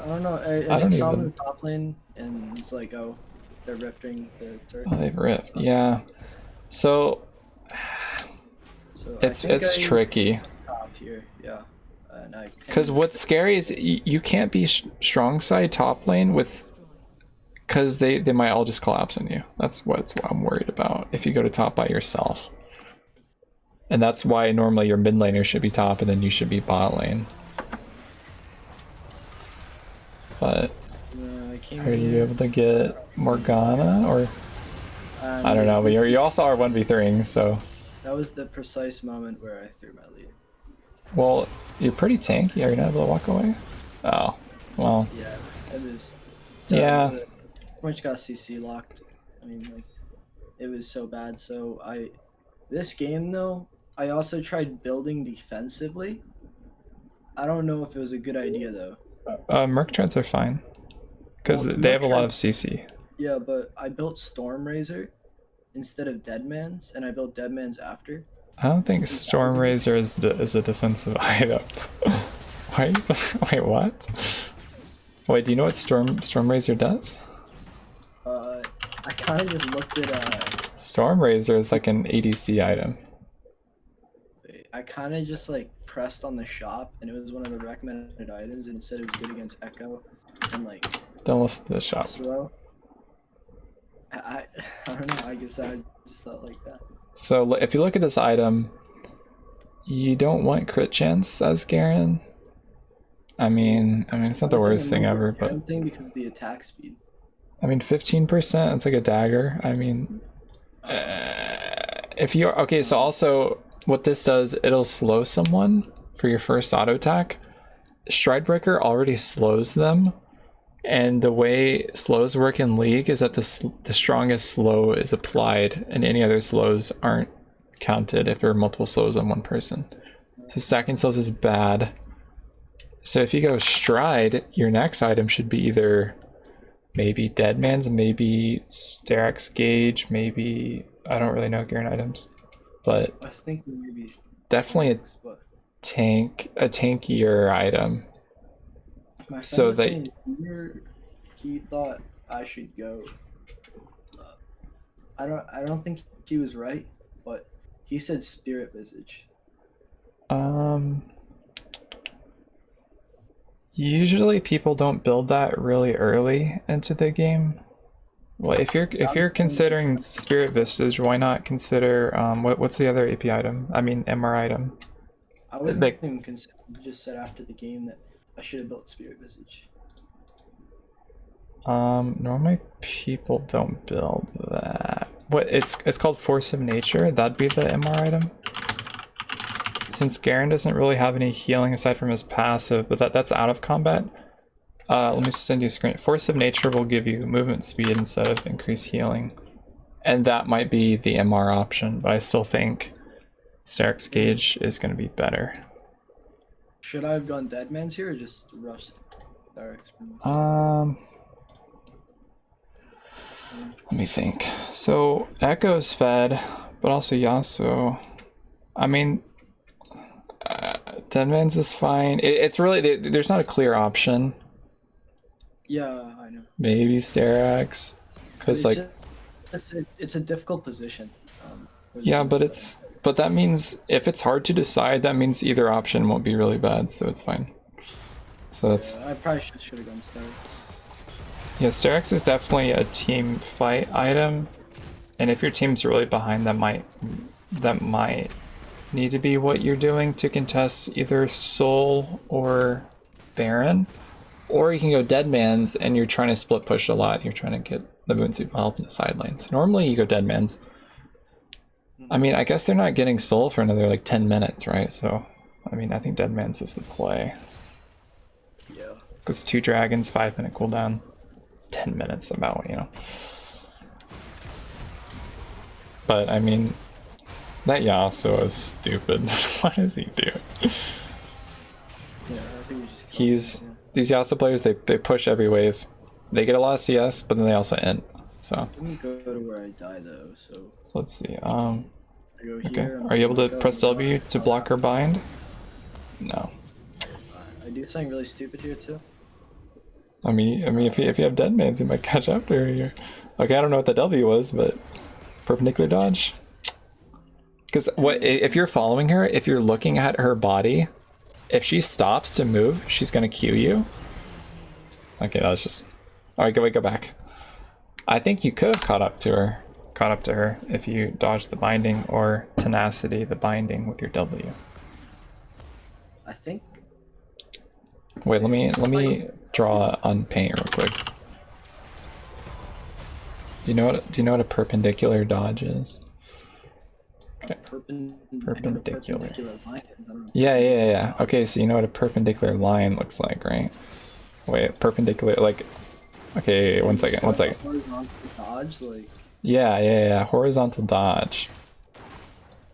I don't know. I I don't just saw them even- in top lane, and it's like, oh, they're rifting the turret. Oh, they've ripped. Yeah. So So I it's think I tricky. top here, yeah. And I Because what's scary is you can't be strong side top lane with. Because they might all just collapse on you. That's what I'm worried about if you go to top by yourself. And that's why normally your mid laner should be top and then you should be bot lane. But I came are you here, able to get Morgana or and I don't know, but you also are 1v3ing, so that was the precise moment where I threw my lead. Well, you're pretty tanky. Are you not able to walk away? Oh, well, Yeah, it was. yeah. Pretty much got CC locked. I mean, like, it was so bad. So this game though, I also tried building defensively. I don't know if it was a good idea though. Merc treads are fine because Well, they have a lot of CC. Yeah, but I built Storm Razor instead of Deadman's, and I built Deadman's after. I don't think Storm Razor is a defensive item. Why? Wait, what? Wait, do you know what Storm Razor does? I kind of just looked at Storm Razor is like an ADC item. I kind of just like pressed on the shop, and it was one of the recommended items, and it said it was good against Echo, and like. Don't listen to the shop. Slow. I don't know. I guess I just thought like that. So if you look at this item, you don't want crit chance as Garen. I mean, it's not the worst thing ever, but thing because of the attack speed. I mean, 15%. It's like a dagger. I mean, if you okay, so also what this does, it'll slow someone for your first auto attack. Stridebreaker already slows them, and the way slows work in League is that the strongest slow is applied, and any other slows aren't counted if there are multiple slows on one person. So stacking slows is bad. So if you go Stride, your next item should be either maybe Deadman's, maybe Sterak's Gauge, maybe I don't really know Garen items, but I was thinking maybe definitely a tankier item. My friend So was that saying he thought I should go. I don't think he was right, but he said Spirit Visage. Usually people don't build that really early into the game. Well, if you're considering Spirit Visage, why not consider what's the other AP item? I mean MR item. I wasn't even considering. He just said after the game that I should have built Spirit Visage. Normally people don't build that. What it's called Force of Nature. That'd be the MR item. Since Garen doesn't really have any healing aside from his passive, but that's out of combat. Let me send you a screen. Force of Nature will give you movement speed instead of increased healing. And that might be the MR option, but I still think Sterak's Gauge is going to be better. Should I have gone Deadman's here or just rushed Sterak's? Let me think. So Echo's fed, but also Yasuo. I mean, Deadman's is fine. It's really there's not a clear option. Yeah, I know. Maybe Sterak's, because like it's a difficult position. Yeah, but that means if it's hard to decide, that means either option won't be really bad, so it's fine. So that's. I probably should have gone Sterak's. Yeah, Sterak's is definitely a team fight item, and if your team's really behind, that might need to be what you're doing to contest either Soul or Baron, or you can go Deadman's and you're trying to split push a lot. You're trying to get the Moonseed help in the sidelines. Normally you go Deadman's. I mean, I guess they're not getting Soul for another like 10 minutes, right? So, I mean, I think Deadman's is the play. Yeah. Because 2 dragons, 5-minute cooldown, 10 minutes about, you know. But I mean, that Yasuo is stupid. What is he doing? Yeah, I think we just. These Yasuo players, they push every wave. They get a lot of CS, but then they also int. So. Let me go to where I die though. So Let's see. I go Okay. here, Are you able to press W to block or bind? No. I do something really stupid here too. I mean, if you have Deadman's, you might catch up to her. Okay, I don't know what the W was, but perpendicular dodge. Because if you're following her, if you're looking at her body, if she stops to move, she's gonna Q you. Okay, that was just. All right, go back. I think you could have caught up to her if you dodged the binding or tenacity the binding with your W. I think. Wait, let me draw on paint real quick. Do you know what a perpendicular dodge is? Okay. Perpendicular line is. I don't Yeah. Okay, so you know what a perpendicular line looks like, right? Wait, perpendicular, like, okay, one second. Horizontal dodge, like. Yeah, horizontal dodge.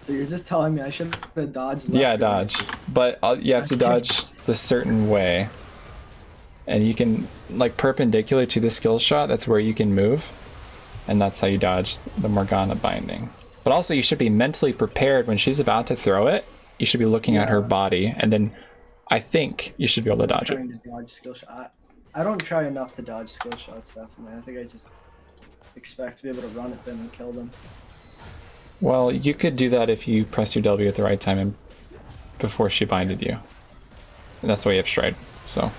So you're just telling me I should have dodged left. Yeah, or dodge. right? But you have to dodge the certain way. And you can, like, perpendicular to the skill shot, that's where you can move. And that's how you dodge the Morgana binding. But also, you should be mentally prepared when she's about to throw it. You should be looking at her body, and then I think you should be able to dodge it. To dodge skill shot. I don't try enough to dodge skill shots, definitely. I think I just expect to be able to run at them and kill them. Well, you could do that if you press your W at the right time and before she binded you. And that's why you have stride. So,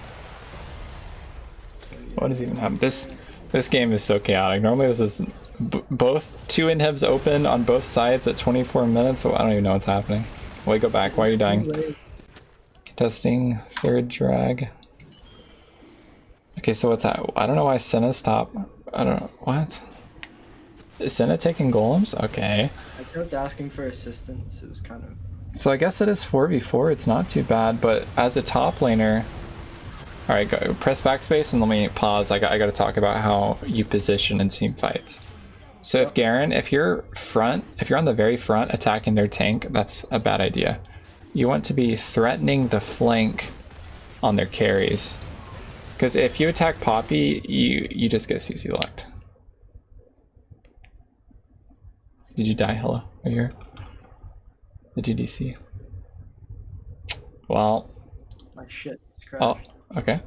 what is even happening? This game is so chaotic. Normally this is both two inhibs open on both sides at 24 minutes, so I don't even know what's happening. Wait, go back. Why are you dying? Contesting third drag. Okay, so what's that? I don't know why Senna stopped. I don't know. What? Is Senna taking golems? Okay. I kept asking for assistance. It was kind of... So I guess it is 4v4. It's not too bad, but as a top laner... Alright, go press backspace and let me pause. I got to talk about how you position in team fights. So if Garen, if you're on the very front attacking their tank, that's a bad idea. You want to be threatening the flank on their carries. Because if you attack Poppy, you just get CC locked. Did you die? Hello? Are you here? Did you DC? Well... My shit crashed. Oh, okay.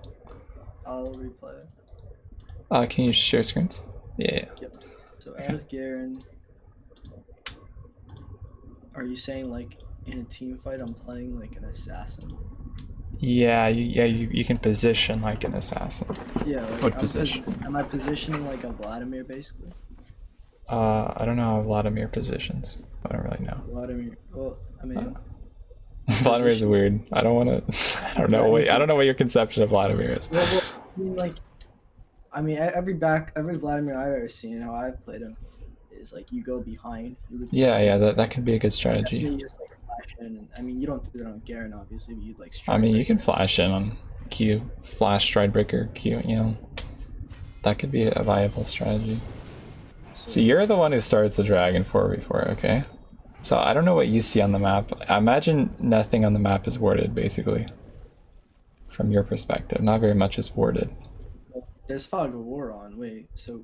I'll replay it. Can you share screens? Yeah. Yep. So as Garen, are you saying like in a team fight I'm playing like an assassin? Yeah, you can position like an assassin. Yeah, like what position? Am I positioning like a Vladimir basically? I don't know how Vladimir positions. I don't really know. Vladimir, well, I mean... Vladimir is weird. I don't want to... I don't know what your conception of Vladimir is. Well, I mean, every Vladimir I've ever seen, how I've played him, is like you go behind. Yeah, that could be a good strategy. You just like flash in, and I mean, you don't do that on Garen, obviously, but you'd like. I mean, you can flash in on Q, flash stride breaker Q. You know, that could be a viable strategy. So you're the one who starts the dragon 4v4, okay? So I don't know what you see on the map. I imagine nothing on the map is warded, basically. From your perspective, not very much is warded. There's Fog of War on. Wait, so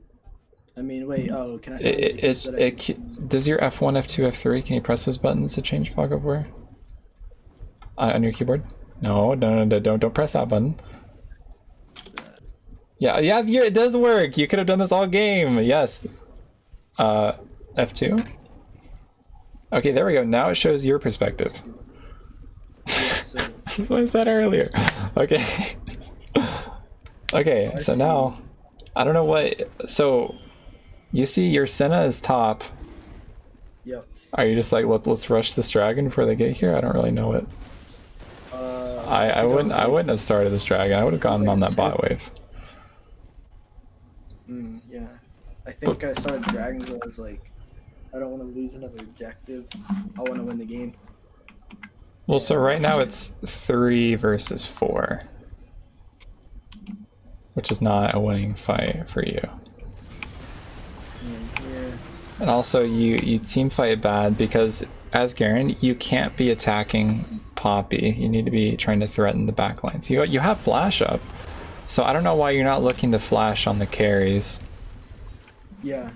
I mean, wait. Oh, can I? Does your F1, F2, F3? Can you press those buttons to change Fog of War? On your keyboard? No, don't press that button. Yeah, it does work. You could have done this all game. Yes. F2. Okay, there we go. Now it shows your perspective. That's what I said earlier. Okay. Okay, so now I don't know what. So you see your Senna is top. Yep. Are you just like let's rush this dragon before they get here? I don't really know it. I wouldn't have started this dragon. I would have gone on that bot wave. Yeah. I think I started dragons. I was like, I don't want to lose another objective. I want to win the game. Well, so right now it's 3 versus 4. Which is not a winning fight for you. And also you team fight bad because as Garen, you can't be attacking Poppy. You need to be trying to threaten the backlines. You have flash up. So I don't know why you're not looking to flash on the carries. Yeah.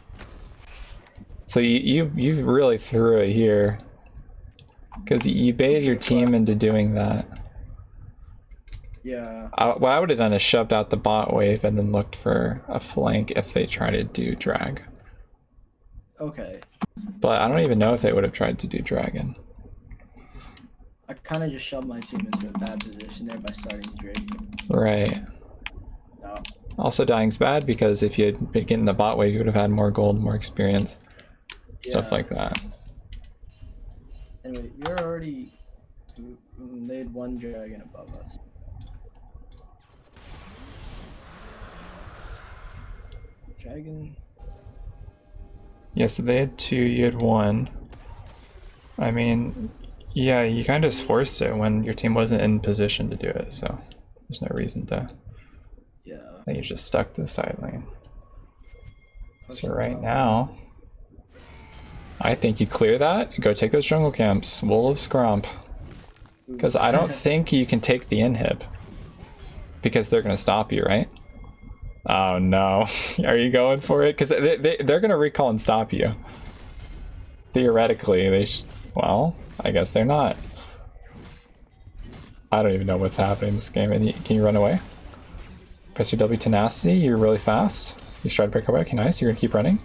So you really threw it here. Because you baited your team into doing that. Yeah. What I would have done is shoved out the bot wave and then looked for a flank if they try to do drag. Okay. But I don't even know if they would have tried to do dragon. I kind of just shoved my team into a bad position there by starting Drake. Right. No. Also, dying's bad because if you had been getting the bot wave, you would have had more gold, more experience, stuff like that. Anyway, you're already. They had one dragon above us. Dragon. Yeah, so they had 2, you had 1. I mean, Yeah, you kind of just forced it when your team wasn't in position to do it, so there's no reason to. Yeah. Then you just stuck to the side lane. So Pushing right top. now, I think you clear that, go take those jungle camps, Wolves Grump. Because I don't think you can take the inhib. Because they're going to stop you, right? Oh no. Are you going for it? Because they're going to recall and stop you. Theoretically, well, I guess they're not. I don't even know what's happening in this game. Can you run away? Press your W tenacity, you're really fast. You try to break away, okay, nice. You're going to keep running.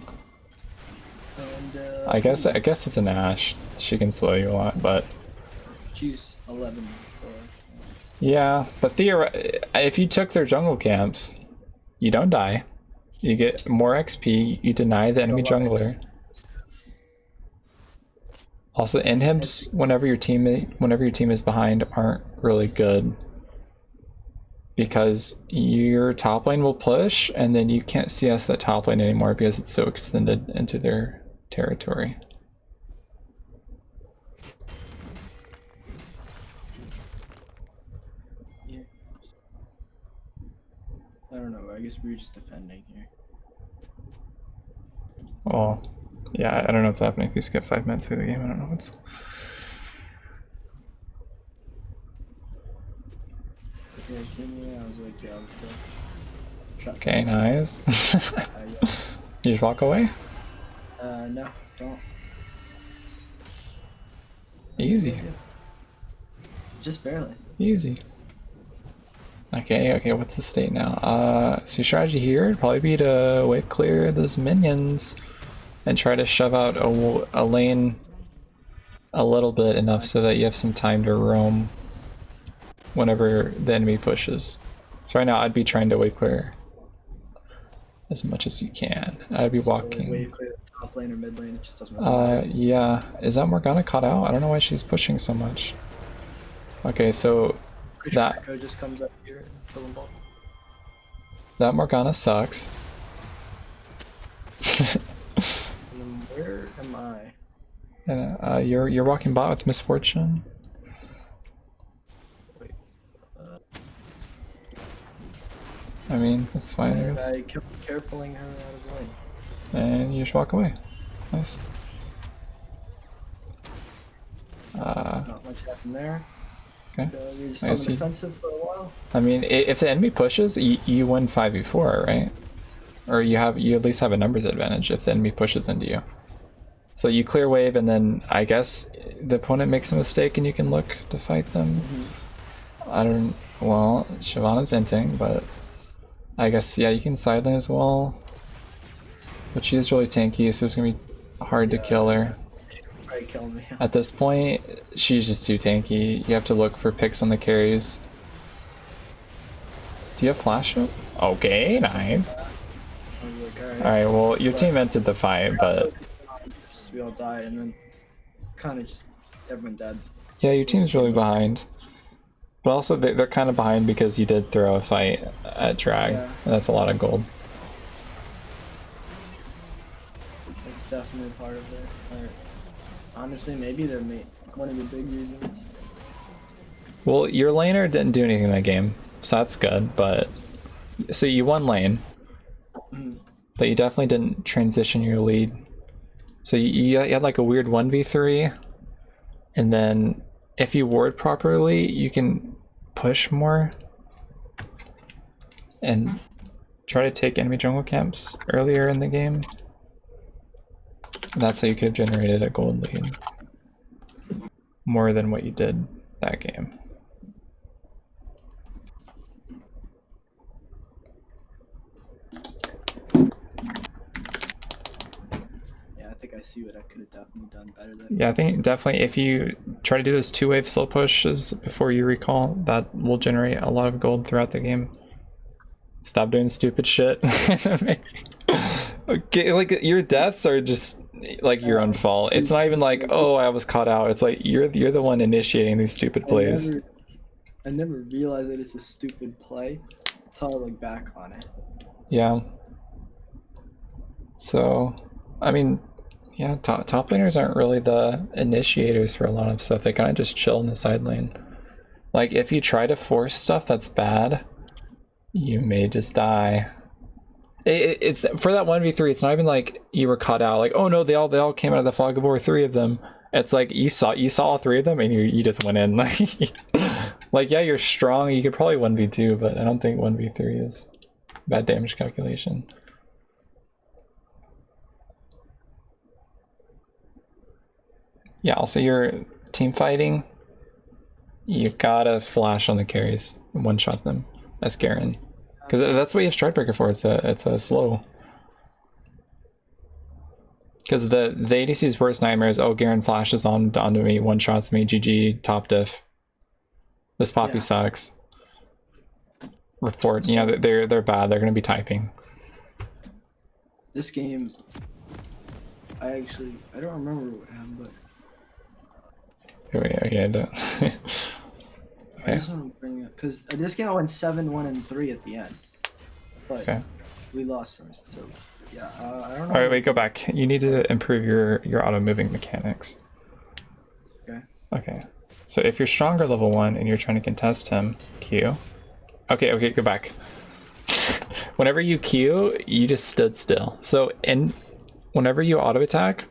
And, I guess it's an Ashe. She can slow you a lot, but... She's 11. Yeah, but if you took their jungle camps, you don't die. You get more XP, you deny the enemy jungler. Also, inhibs whenever your team is behind aren't really good. Because your top lane will push, and then you can't CS that top lane anymore because it's so extended into their territory. I don't know, I guess we were just defending here. Oh, yeah, I don't know what's happening if you skip 5 minutes through the game. I don't know what's... I was like, yeah, let's go. Okay, nice. You just walk away? No, don't. Easy. Just barely. Easy. Okay, what's the state now? So your strategy here would probably be to wave clear those minions and try to shove out a lane a little bit enough so that you have some time to roam whenever the enemy pushes. So right now I'd be trying to wave clear as much as you can. I'd be walking. So wave clear top lane or mid lane, it just doesn't matter. Yeah. Is that Morgana caught out? I don't know why she's pushing so much. Okay, so that just comes up here and kill them both. That Morgana sucks. And then where am I? And you're walking bot with Misfortune. Wait. I mean, that's fine, I guess. I kept carefuling her out of the way. And you just walk away. Nice. Not much happened there. Okay. You're just on the defensive for a while. I mean, if the enemy pushes, you win 5v4, right? Or you at least have a numbers advantage if the enemy pushes into you. So you clear wave, and then I guess the opponent makes a mistake and you can look to fight them. Well, Shyvana's inting, but I guess, yeah, you can side lane as well. But she is really tanky, so it's gonna be hard to kill her. Probably kill me. At this point, she's just too tanky. You have to look for picks on the carries. Do you have flash up? Okay, nice. Alright, well, your team entered the fight, but... We all died, and then kind of just everyone dead. Yeah, your team's really behind. But also, they're kind of behind because you did throw a fight at drag. Yeah. And that's a lot of gold. That's definitely part of it. Honestly, maybe they're one of the big reasons. Well, your laner didn't do anything in that game, so that's good, but... So you won lane. But you definitely didn't transition your lead. So you had like a weird 1v3, and then if you ward properly, you can push more and try to take enemy jungle camps earlier in the game. That's how you could have generated a gold lead more than what you did that game. I see what I could have definitely done better than. Yeah, I think definitely if you try to do those 2-wave slow pushes before you recall, that will generate a lot of gold throughout the game. Stop doing stupid shit. Okay, like your deaths are just like your own fault. It's not even like, oh, I was caught out. It's like you're the one initiating these stupid plays. I never realized that it's a stupid play until I look back on it. Yeah. So, I mean, Yeah, top laners aren't really the initiators for a lot of stuff. They kind of just chill in the side lane. Like, if you try to force stuff that's bad, you may just die. It's for that 1v3, it's not even like you were caught out, like, oh no, they all came out of the fog of war, 3 of them. It's like you saw all 3 of them and you just went in. Like, yeah, you're strong, you could probably 1v2, but I don't think 1v3 is bad damage calculation. Yeah, also your team fighting, you gotta flash on the carries and one-shot them as Garen. Because that's what you have Stridebreaker for, it's a slow. Because the ADC's worst nightmare is, oh, Garen flashes onto me, one-shots me, GG, top diff. This Poppy sucks. Report, you know, they're bad, they're gonna be typing. This game, I don't remember what happened, but... Yeah, I don't. I just want to bring it because this game I went 7-1-3 at the end, but we lost some. So yeah, I don't know. All right, wait, go back. You need to improve your auto moving mechanics. Okay. Okay. So if you're stronger level 1 and you're trying to contest him, Q. Okay, go back. Whenever you Q, you just stood still. So whenever you auto attack,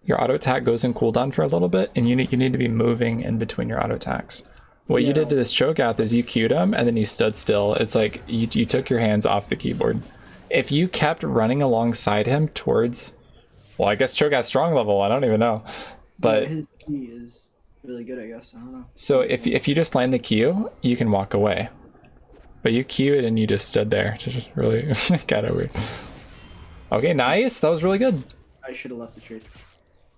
your auto attack goes in cooldown for a little bit, and you need to be moving in between your auto attacks. What you did to this Cho'Gath is you queued him and then you stood still. It's like you took your hands off the keyboard. If you kept running alongside him towards, well, I guess Cho'Gath's strong level, I don't even know, but his Q is really good, I guess. I don't know. So if you just land the Q, you can walk away, but you Q it and you just stood there. Just really got over. Okay, nice. That was really good. I should have left the trade.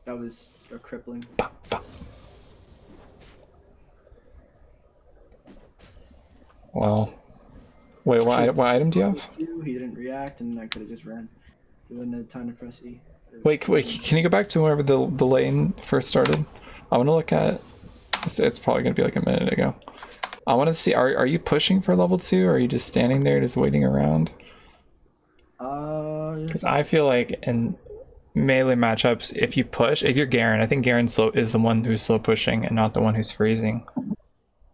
That was a crippling. Well, wait, what item do you have? He didn't react, and I could have just ran. He wouldn't have time to press E. Wait, can you go back to whenever the lane first started? I want to look at. It's probably gonna be like a minute ago. I want to see. Are you pushing for level 2, or are you just standing there, just waiting around? Because I feel like in melee matchups, if you're Garen, I think Garen is the one who's slow pushing and not the one who's freezing.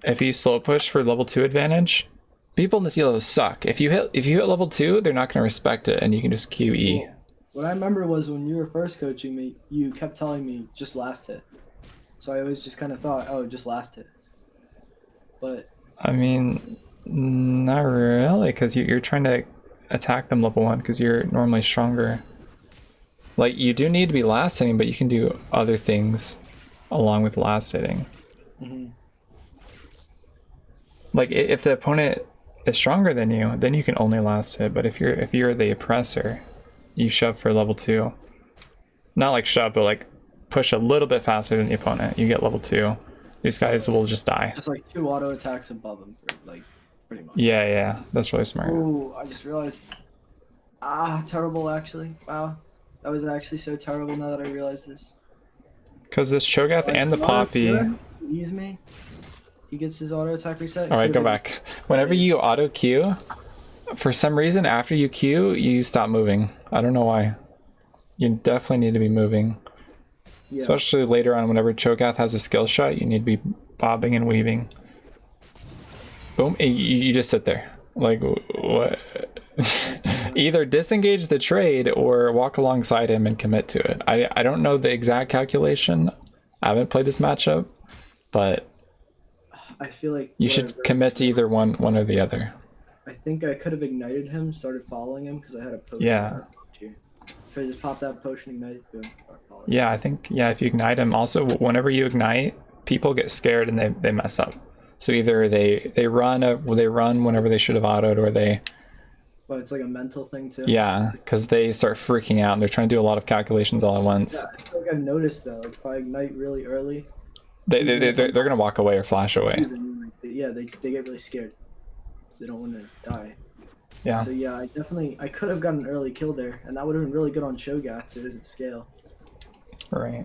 If you slow push for level 2 advantage, people in this elo suck. If you hit level 2, they're not going to respect it, and you can just QE. What I remember was when you were first coaching me, you kept telling me just last hit. So I always just kind of thought, oh, just last hit. But I mean, not really, because you're trying to attack them level 1 because you're normally stronger. Like, you do need to be last hitting, but you can do other things along with last hitting. Like, if the opponent is stronger than you, then you can only last hit. But if you're the oppressor, you shove for level 2. Not like shove, but like push a little bit faster than the opponent. You get level 2. These guys will just die. Just like 2 auto attacks above them, like pretty much. Yeah, that's really smart. Ooh, I just realized. Terrible actually. Wow, that was actually so terrible. Now that I realize this. Because this Cho'Gath and the Poppy. Ease me. He gets his auto attack reset. Alright, go back. Whenever you auto Q, for some reason after you Q, you stop moving. I don't know why. You definitely need to be moving. Yeah. Especially later on, whenever Cho'Gath has a skill shot, you need to be bobbing and weaving. Boom, you just sit there. Like, what? Either disengage the trade or walk alongside him and commit to it. I don't know the exact calculation. I haven't played this matchup, but I feel like you should commit to either one or the other. I think I could have ignited him, started following him because I had a potion. Yeah. If I just pop that potion, ignite, boom, yeah, I think, yeah, if you ignite him, also whenever you ignite, people get scared and they mess up. So either they run whenever they should have autoed, or they. But it's like a mental thing too. Yeah, because they start freaking out and they're trying to do a lot of calculations all at once. Yeah, I feel like I've noticed though. Like if I ignite really early, they're gonna walk away or flash away. Yeah, they get really scared. They don't want to die. Yeah. So yeah, I could have gotten an early kill there, and that would have been really good on Cho'Gath, so it doesn't scale. Right.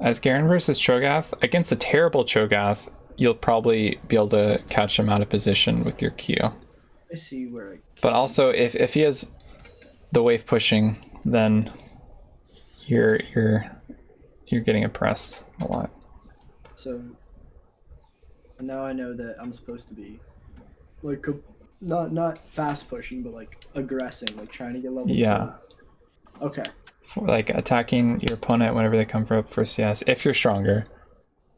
As Garen versus Cho'Gath, against a terrible Cho'Gath, you'll probably be able to catch him out of position with your Q. I see where. But also, if he has the wave pushing then you're getting oppressed a lot. So now I know that I'm supposed to be like not fast pushing, but like aggressing, like trying to get level 2. Okay. For, like, attacking your opponent whenever they come up for CS if you're stronger.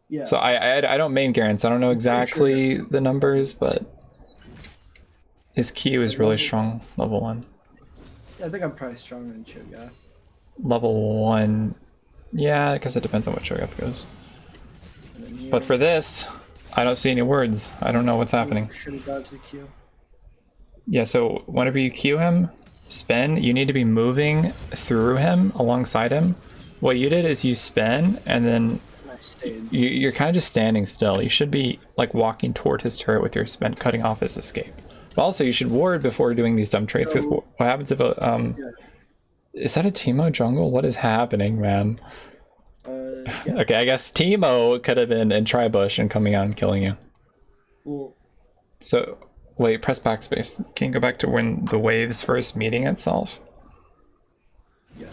Yeah. So I don't main Garen, so I don't know exactly the numbers, but his Q is really strong, level 1. Yeah, I think I'm probably stronger than Cho'Gath. Level 1, yeah, because it depends on what Cho'Gath goes. But for this, I don't see any words. I don't know what's happening. Should have dodged the Q. Yeah, so whenever you Q him, spin, you need to be moving through him, alongside him. What you did is you spin, and then you're kind of just standing still. You should be like walking toward his turret with your spin, cutting off his escape. But also, you should ward before doing these dumb traits, because what happens if a is that a Teemo jungle? What is happening, man? Yeah. Okay, I guess Teemo could have been in Tribush and coming out and killing you. Well, so wait, press backspace. Can you go back to when the waves first meeting itself? Yeah.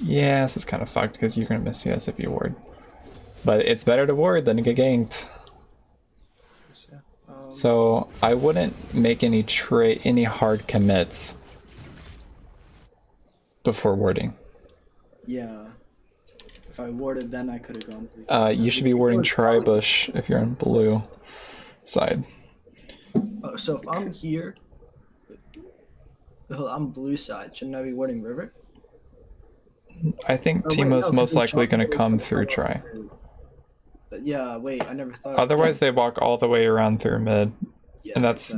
Yeah, this is kind of fucked because you're gonna miss CS if you ward. But it's better to ward than to get ganked. So I wouldn't make any hard commits before warding. Yeah. If I warded, then I could have gone through. You should be warding Tribush if you're on blue side. Oh, so if I'm here, I'm blue side. Shouldn't I be warding river? I think Teemo's most likely going to come through Tri. Yeah, wait, I never thought. Otherwise, they walk all the way around through mid, yeah, and that's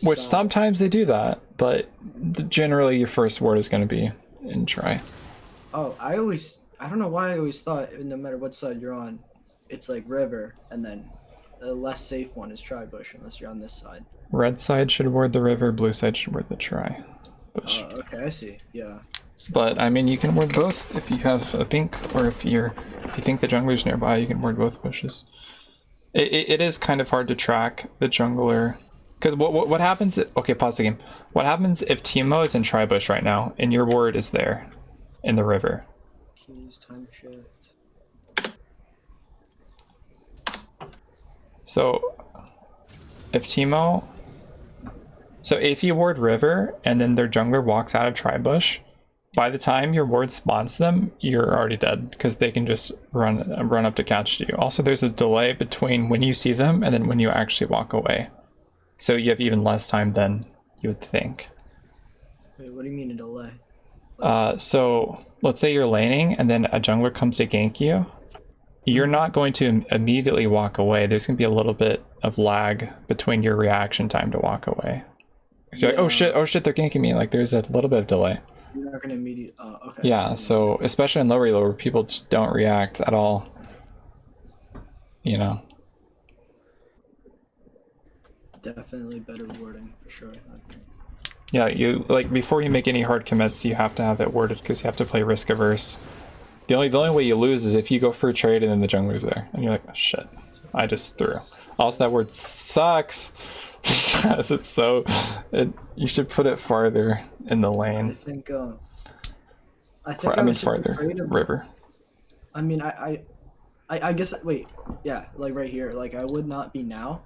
which sometimes they do that, but generally your first ward is going to be in Tri. Oh, I don't know why I always thought no matter what side you're on, it's like river, and then the less safe one is Tribush unless you're on this side. Red side should ward the river, blue side should ward the Tri. Okay, I see. Yeah. But I mean, you can ward both if you have a pink, or if you think the jungler's nearby, you can ward both bushes. It is kind of hard to track the jungler, because what happens? Okay, pause the game. What happens if Teemo is in Tribush right now and your ward is there in the river? Keys, time shift. So if you ward river and then their jungler walks out of Tribush, by the time your ward spawns them, you're already dead because they can just run up to catch you. Also, there's a delay between when you see them and then when you actually walk away. So you have even less time than you would think. Wait, what do you mean a delay? So let's say you're laning and then a jungler comes to gank you. You're not going to immediately walk away. There's going to be a little bit of lag between your reaction time to walk away. So you're like, oh shit, they're ganking me. Like there's a little bit of delay. You're not going to immediately... okay. Yeah, so especially in lower elo where people just don't react at all. You know? Definitely better wording, for sure. Yeah, you like before you make any hard commits, you have to have it worded because you have to play risk averse. The only way you lose is if you go for a trade and then the jungler's there. And you're like, oh, shit, I just threw. Also, that word sucks. Because it's so... you should put it farther in the lane. I think farther. River. I mean, I guess... Wait, yeah, like right here. Like, I would not be now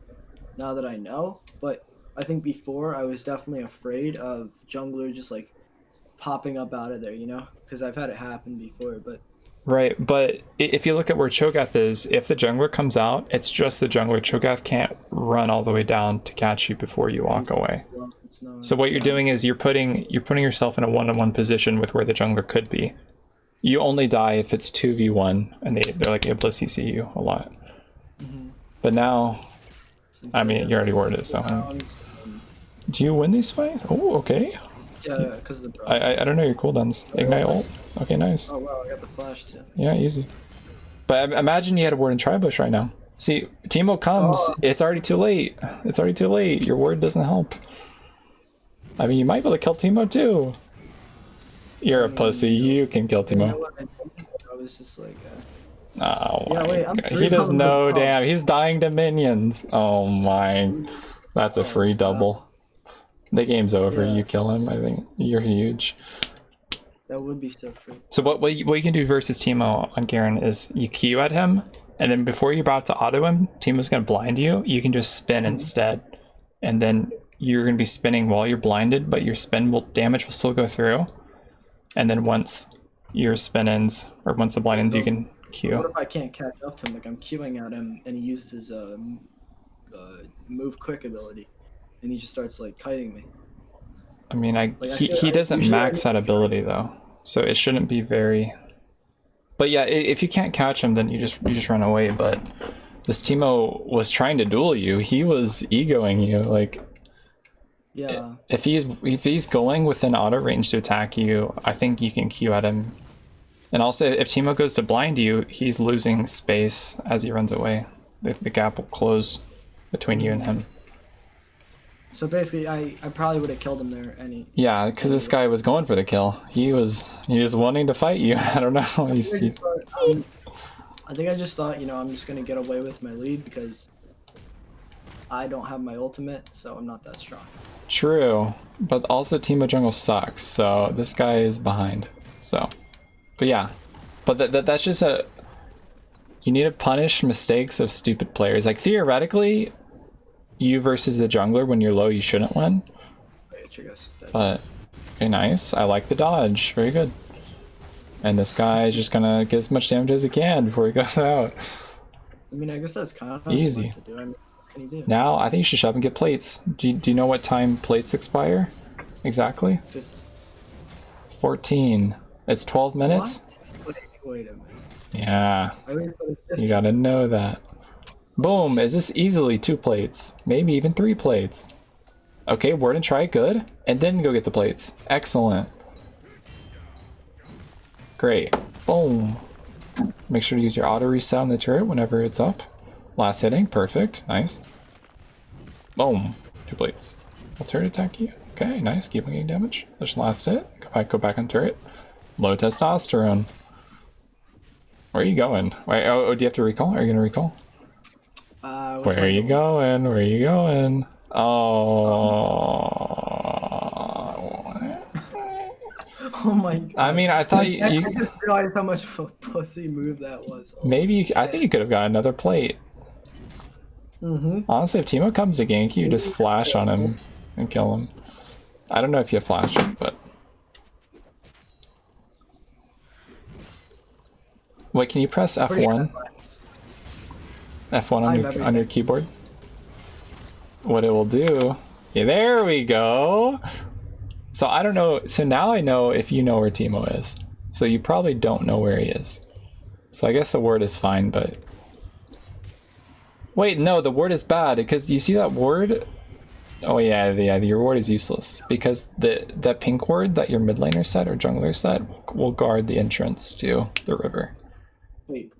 that I know. But I think before, I was definitely afraid of jungler just, like, popping up out of there, you know? Because I've had it happen before, but... Right, but if you look at where Cho'Gath is, if the jungler comes out, it's just the jungler. Cho'Gath can't run all the way down to catch you before you walk away. So what you're doing is you're putting yourself in a one-on-one position with where the jungler could be. You only die if it's 2v1 and they're like able to CC you a lot. But now, I mean, you already worded it, so... Do you win these fights? Oh, okay. Yeah, because of the I don't know your cooldowns. Ignite ult? Okay, nice. Oh wow, I got the flash too. Yeah, easy. But imagine you had a ward in Tribush right now. See, Teemo comes, it's already too late. It's already too late. Your ward doesn't help. I mean, you might be able to kill Teemo too. You're a pussy. You can kill Teemo. You know what? I was just like... Oh yeah, my wait, God. He does no damn. He's dying to minions. Oh my. That's a free double. The game's over. Yeah. You kill him. I think you're huge. That would be so free. So what you can do versus Teemo on Garen is you Q at him, and then before you're about to auto him, Teemo's gonna blind you. You can just spin instead, and then you're gonna be spinning while you're blinded, but your damage will still go through. And then once your spin ends, or once the blind ends, you can Q. What if I can't catch up to him? Like I'm queuing at him, and he uses his move quick ability, and he just starts like kiting me. I mean, he doesn't max that ability though, so it shouldn't be very. But yeah, if you can't catch him, then you just run away. But this Teemo was trying to duel you. He was egoing you. Like, yeah. If he's going within auto range to attack you, I think you can Q at him. And also, if Teemo goes to blind you, he's losing space as he runs away. The gap will close between you and him. So basically, I probably would have killed him there. Yeah, because this guy was going for the kill. He was wanting to fight you. I don't know. I think I just thought, I'm just gonna get away with my lead because I don't have my ultimate, so I'm not that strong. True, but also Teemo jungle sucks. So this guy is behind. So, but yeah, but that's just you need to punish mistakes of stupid players. Like theoretically, you versus the jungler when you're low, you shouldn't win. But okay, nice. I like the dodge. Very good. And this guy is just gonna get as much damage as he can before he goes out. I mean, I guess that's kind of easy. Smart to do. I mean, what can you do? Now I think you should shove and get plates. Do you know what time plates expire? Exactly. 14. It's 12 minutes. What? Wait a minute. Yeah. You gotta know that. Boom. Is this easily 2 plates? Maybe even 3 plates. Okay, word and try, good. And then go get the plates. Excellent. Great. Boom. Make sure to use your auto reset on the turret whenever it's up. Last hitting, perfect, nice. Boom. 2 plates. Will turret attack you? Okay, nice, keep on getting damage. Just last hit. Go back on turret. Low testosterone. Where are you going? Wait, oh, do you have to recall? Are you gonna recall? Where are you going? Where are you going? Oh. Oh my god. I mean, I thought I just realized how much of a pussy move that was. Oh, maybe I think you could have got another plate. Honestly, if Teemo comes to gank you, just flash on him and kill him. I don't know if you have flash, but wait, can you press F1? F1 on your keyboard. What it will do? Yeah, there we go. So I don't know. So now I know if you know where Teemo is. So you probably don't know where he is. So I guess the word is fine, but wait, no, the word is bad because you see that word. Oh yeah, your ward is useless because that pink word that your mid laner set or jungler set will guard the entrance to the river. Wait.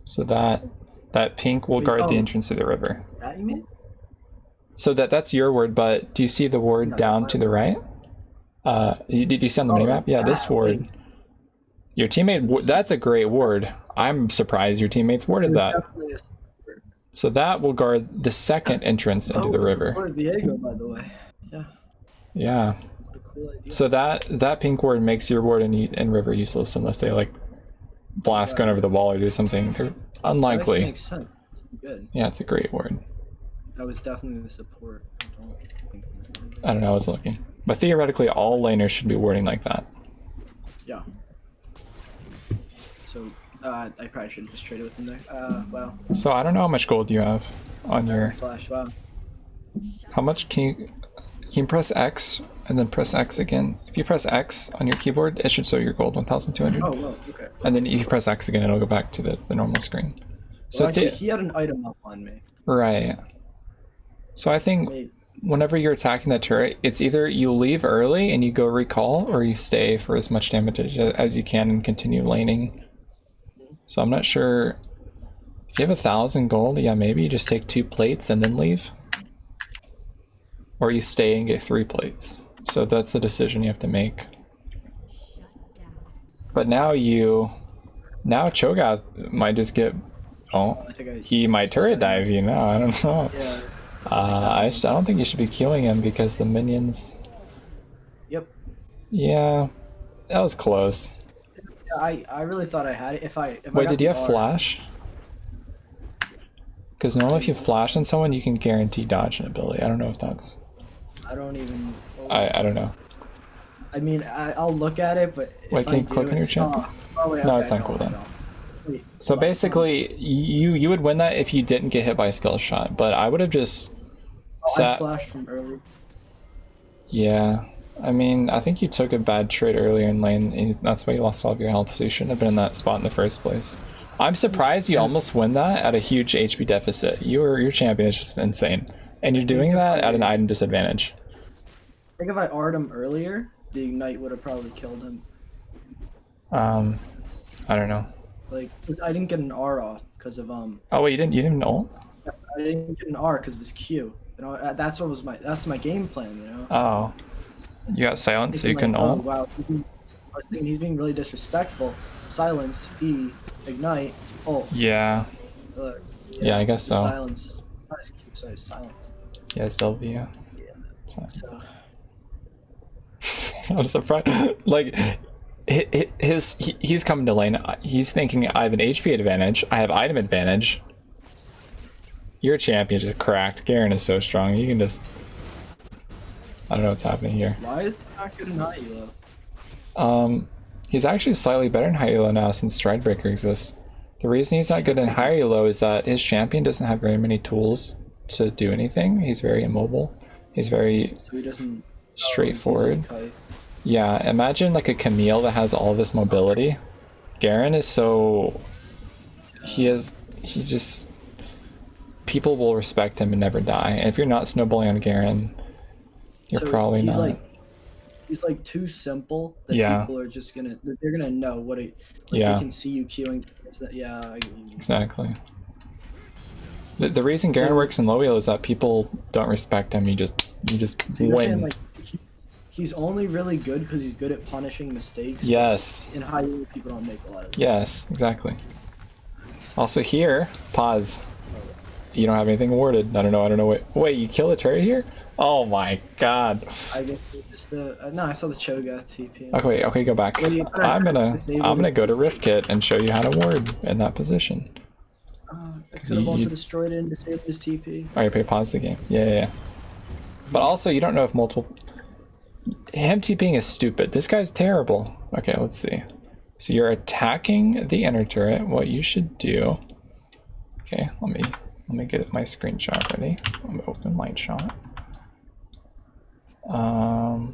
So that pink will guard the entrance to the river. That you mean? So that's your word, but do you see the word down to the right? Did you see on the minimap? Yeah, this word. Your teammate, that's a great ward. I'm surprised your teammates warded that. So that will guard the second entrance into the river. Or Diego, by the way. Yeah. Yeah. What a cool idea. So that pink ward makes your ward in river useless unless they like blast going over the wall or do something. They're unlikely. That makes sense. It's good. Yeah, it's a great ward. That was definitely the support. I don't know, I was looking. But theoretically, all laners should be warding like that. Yeah. So, I probably should have just traded with him there. Wow. So I don't know how much gold you have on your... Flash, wow. How much can you press X and then press X again? If you press X on your keyboard, it should show your gold 1,200. Oh, well, okay. And then if you press X again, it'll go back to the normal screen. So well, actually, he had an item up on me. Right. So I think whenever you're attacking that turret, it's either you leave early and you go recall, or you stay for as much damage as you can and continue laning. So I'm not sure. If you have 1,000 gold, yeah, maybe you just take 2 plates and then leave. Or you stay and get 3 plates. So that's the decision you have to make. But now Cho'Gath might just get... Oh, he might turret dive you now, I don't know. Yeah. I don't think you should be queuing him because the minions. Yep. Yeah, that was close. I really thought I had it. If I Wait, got did the you have R, flash? Because normally if you flash on someone, you can guarantee dodge an ability. I don't know if that's. I don't even. I don't know. I mean, I'll look at it, but Wait, if can I you click on your champion? wait, No, okay, it's not cool then. no. Wait, So hold on, basically, you would win that if you didn't get hit by a skill shot, but I would have just I sat. flashed from early. Yeah, I mean, I think you took a bad trade earlier in lane, and that's why you lost all of your health, so you shouldn't have been in that spot in the first place. I'm surprised you almost win that at a huge HP deficit. Your champion is just insane, and you're doing that at an item disadvantage. I think if I R'd him earlier, the ignite would have probably killed him. I don't know. Like, 'cause I didn't get an R off because of Oh wait, you didn't ult? I didn't get an R because of his Q. You know, that's my game plan. You know. Oh, you got silence, so you Thinking can like, ult. oh, wow, I was thinking he's being really disrespectful. Silence, E, ignite, ult. Yeah. Yeah, I guess so. Silence. Not his Q, sorry, silence. Yeah, it's W. Yeah. Silence. So, I'm surprised. Like, he's coming to lane. He's thinking I have an HP advantage. I have item advantage. Your champion just cracked. Garen is so strong. You can just. I don't know what's happening here. why is he not good in high elo? He's actually slightly better in high elo now since Stridebreaker exists. The reason he's not good in high elo is that his champion doesn't have very many tools to do anything. He's very immobile. He's very So he doesn't. straightforward. Oh, Yeah, imagine like a Camille that has all this mobility. Garen is so. He just. People will respect him and never die. And if you're not snowballing on Garen, you're so probably he's not. He's like too simple that Yeah. people are just gonna. They're gonna know what it. Like, Yeah. They can see you queuing. Yeah. Exactly. The reason Garen So- works in low elo is that people don't respect him. You just You're saying, win. like, he's only really good because he's good at punishing mistakes. Yes. In high elo, people don't make a lot of them. Yes, exactly. Also here, pause. You don't have anything warded. I don't know. Wait, you kill a turret here? Oh my god. I guess it's just no. I saw the Cho'Gath TP. Okay, go back. What do you- I'm gonna go to Rift Kit and show you how to ward in that position. I could have also destroyed it and disabled his TP. Alright, pause the game. Yeah. But also, you don't know if multiple. Him TPing is stupid. This guy's terrible. Okay, let's see. So you're attacking the inner turret. What you should do. Okay, let me get my screenshot ready. I'm gonna open light shot. Go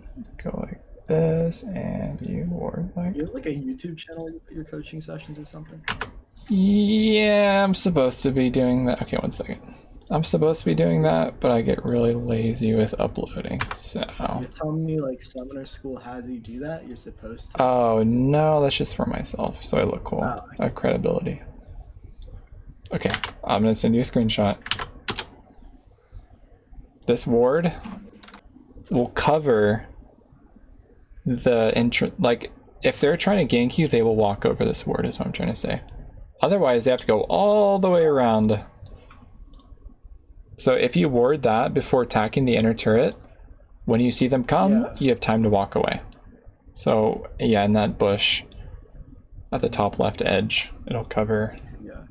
like this, and you ward like. You have like a YouTube channel where you put your coaching sessions or something? Yeah, I'm supposed to be doing that. Okay, 1 second. I'm supposed to be doing that, but I get really lazy with uploading, so. You're telling me like Summoner School has you do that? You're supposed to? Oh, no, that's just for myself, so I look cool. Oh. I have credibility. Okay, I'm gonna send you a screenshot. This ward will cover the entrance. Like, if they're trying to gank you, they will walk over this ward, is what I'm trying to say. Otherwise, they have to go all the way around. So if you ward that before attacking the inner turret, when you see them come, you have time to walk away. So yeah, in that bush at the top left edge, it'll cover. Yeah.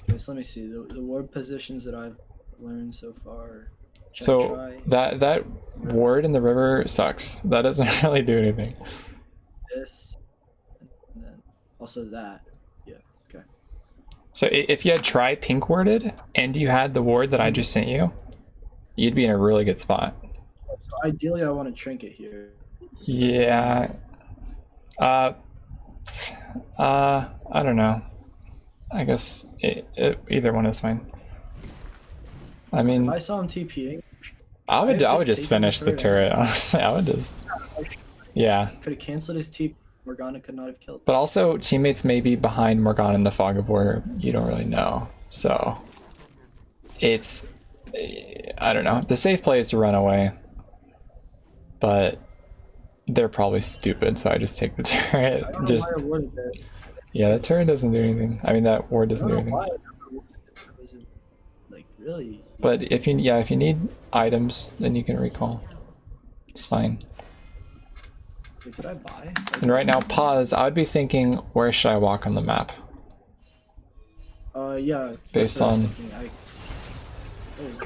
Okay, so let me see. The ward positions that I've learned so far. So that ward in the river sucks. That doesn't really do anything. This, and then also that. Yeah. Okay. So if you had try pink warded and you had the ward that I just sent you, you'd be in a really good spot. So ideally, I want to trinket here. Yeah. I don't know. I guess either one is fine. I mean, If I saw him TPing, I would just finish the turret. Honestly, I would just. Yeah. Could have canceled his TP. Morgana could not have killed. But also, teammates may be behind Morgana in the Fog of War. You don't really know. So, it's. I don't know. The safe play is to run away. But they're probably stupid, so I just take the turret. Just. Yeah, that turret doesn't do anything. I mean, that ward doesn't do anything. Was it like really. But if you need items, then you can recall. It's fine. Wait, could I buy? And right now, pause. I would be thinking, where should I walk on the map? Yeah. Based on.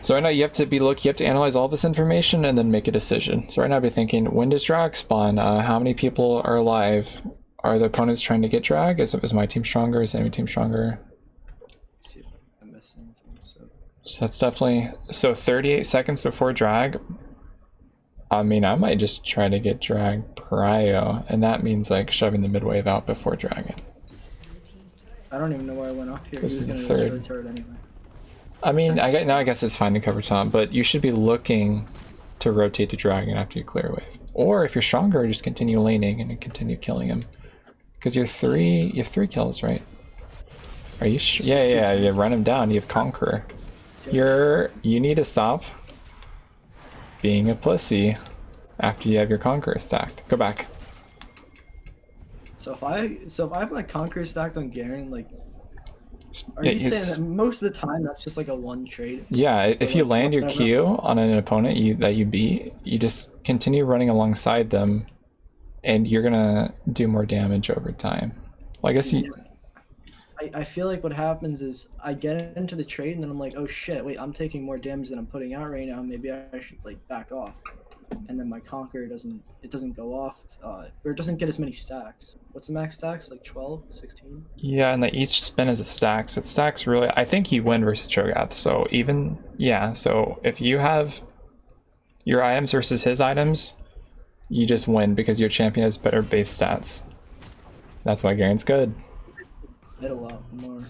So right now you have to analyze all this information and then make a decision. So right now I'd be thinking, when does drag spawn? How many people are alive? Are the opponents trying to get drag? Is my team stronger? Is enemy team stronger? Let's see if I'm missing anything. So that's definitely 38 seconds before drag. I mean, I might just try to get drag prio, and that means like shoving the mid wave out before dragon. I don't even know why I went up here. This is the gonna third. turret anyway. I mean, I guess it's fine to cover top, but you should be looking to rotate to dragon after you clear wave. Or if you're stronger, just continue laning and continue killing him. Because you have three kills, right? Are you yeah, run him down. You have Conqueror. You need to stop being a pussy after you have your Conqueror stacked. Go back. So if I have my Conqueror stacked on Garen, like, are you saying that most of the time that's just like a one trade? Yeah, if you land your Q on an opponent that you beat, you just continue running alongside them, and you're gonna do more damage over time. Well, I guess I feel like what happens is I get into the trade and then I'm like, oh shit, wait, I'm taking more damage than I'm putting out right now. Maybe I should like back off. And then my Conqueror doesn't go off, or it doesn't get as many stacks. What's the max stacks? Like 12, 16? Yeah, and each spin is a stack, so it stacks really. I think you win versus Cho'Gath. So so if you have your items versus his items, you just win because your champion has better base stats. That's why Garen's good. Hit a lot more.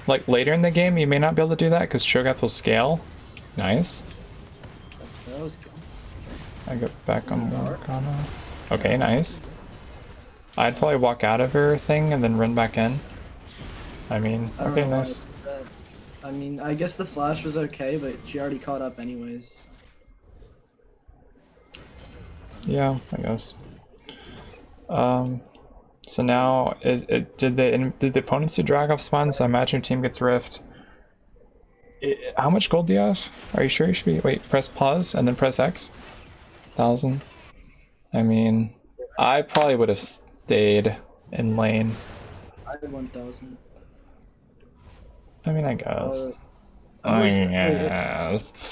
Like later in the game, you may not be able to do that because Cho'Gath will scale. Nice. That was good. I got back on Morgana. Okay, nice. I'd probably walk out of her thing and then run back in. I mean, okay, nice. I mean, I guess the flash was okay, but she already caught up anyways. Yeah, I guess. So now, did the opponents do drag off spawn? So I imagine your team gets rift. How much gold do you have? Are you sure you should be? Wait, press pause and then press X. 1,000. I mean, I probably would have stayed in lane. I had 1,000. I mean, I guess.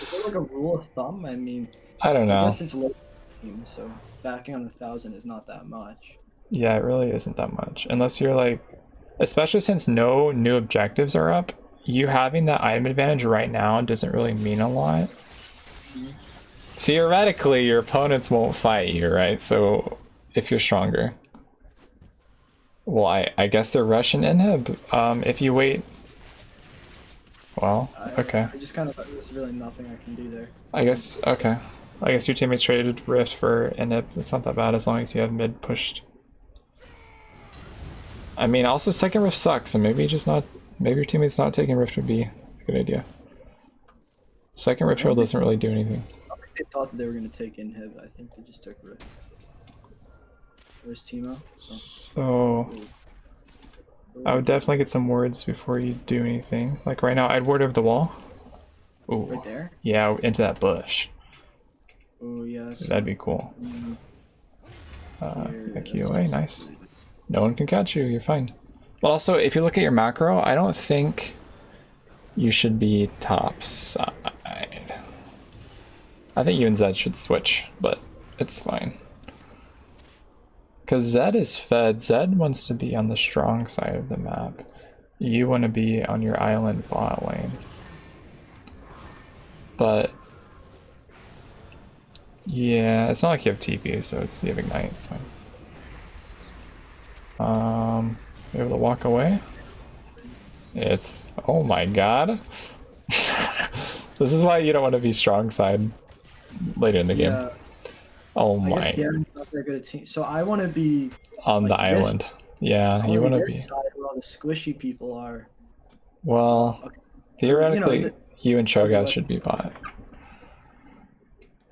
Is there like a rule of thumb? I mean, I don't know. I guess it's low game, so backing on 1,000 is not that much. Yeah, it really isn't that much. Unless you're like, especially since no new objectives are up, you having that item advantage right now doesn't really mean a lot. Theoretically, your opponents won't fight you, right? So if you're stronger. Well, I guess they're Russian inhib. If you wait. Well, okay. I just kind of, there's really nothing I can do there. I guess, okay. I guess your teammates traded Rift for inhib. It's not that bad as long as you have mid pushed. I mean, also second Rift sucks, so maybe your teammates not taking Rift would be a good idea. Second Rift Trail doesn't really do anything. I think they thought that they were going to take inhib. I think they just took Rift. Where's Timo? So I would definitely get some words before you do anything. Like right now, I'd ward over the wall. Ooh. Right there? Yeah, into that bush. Oh yeah. That'd be cool. QA, nice. No one can catch you, you're fine. But also, if you look at your macro, I don't think you should be top side. I think you and Zed should switch, but it's fine. Because Zed is fed. Zed wants to be on the strong side of the map. You want to be on your island bot lane. But yeah, it's not like you have TP, so you have Ignite, so. You're able to walk away? It's, oh my god. This is why you don't want to be strong side later in the game. Yeah. Oh I my. guess Garen's not very good at team. So I want to be on the island. Yeah, you want to be. Side where all the squishy people are. Well, Okay. theoretically, you and Cho'Gath what- should be bot.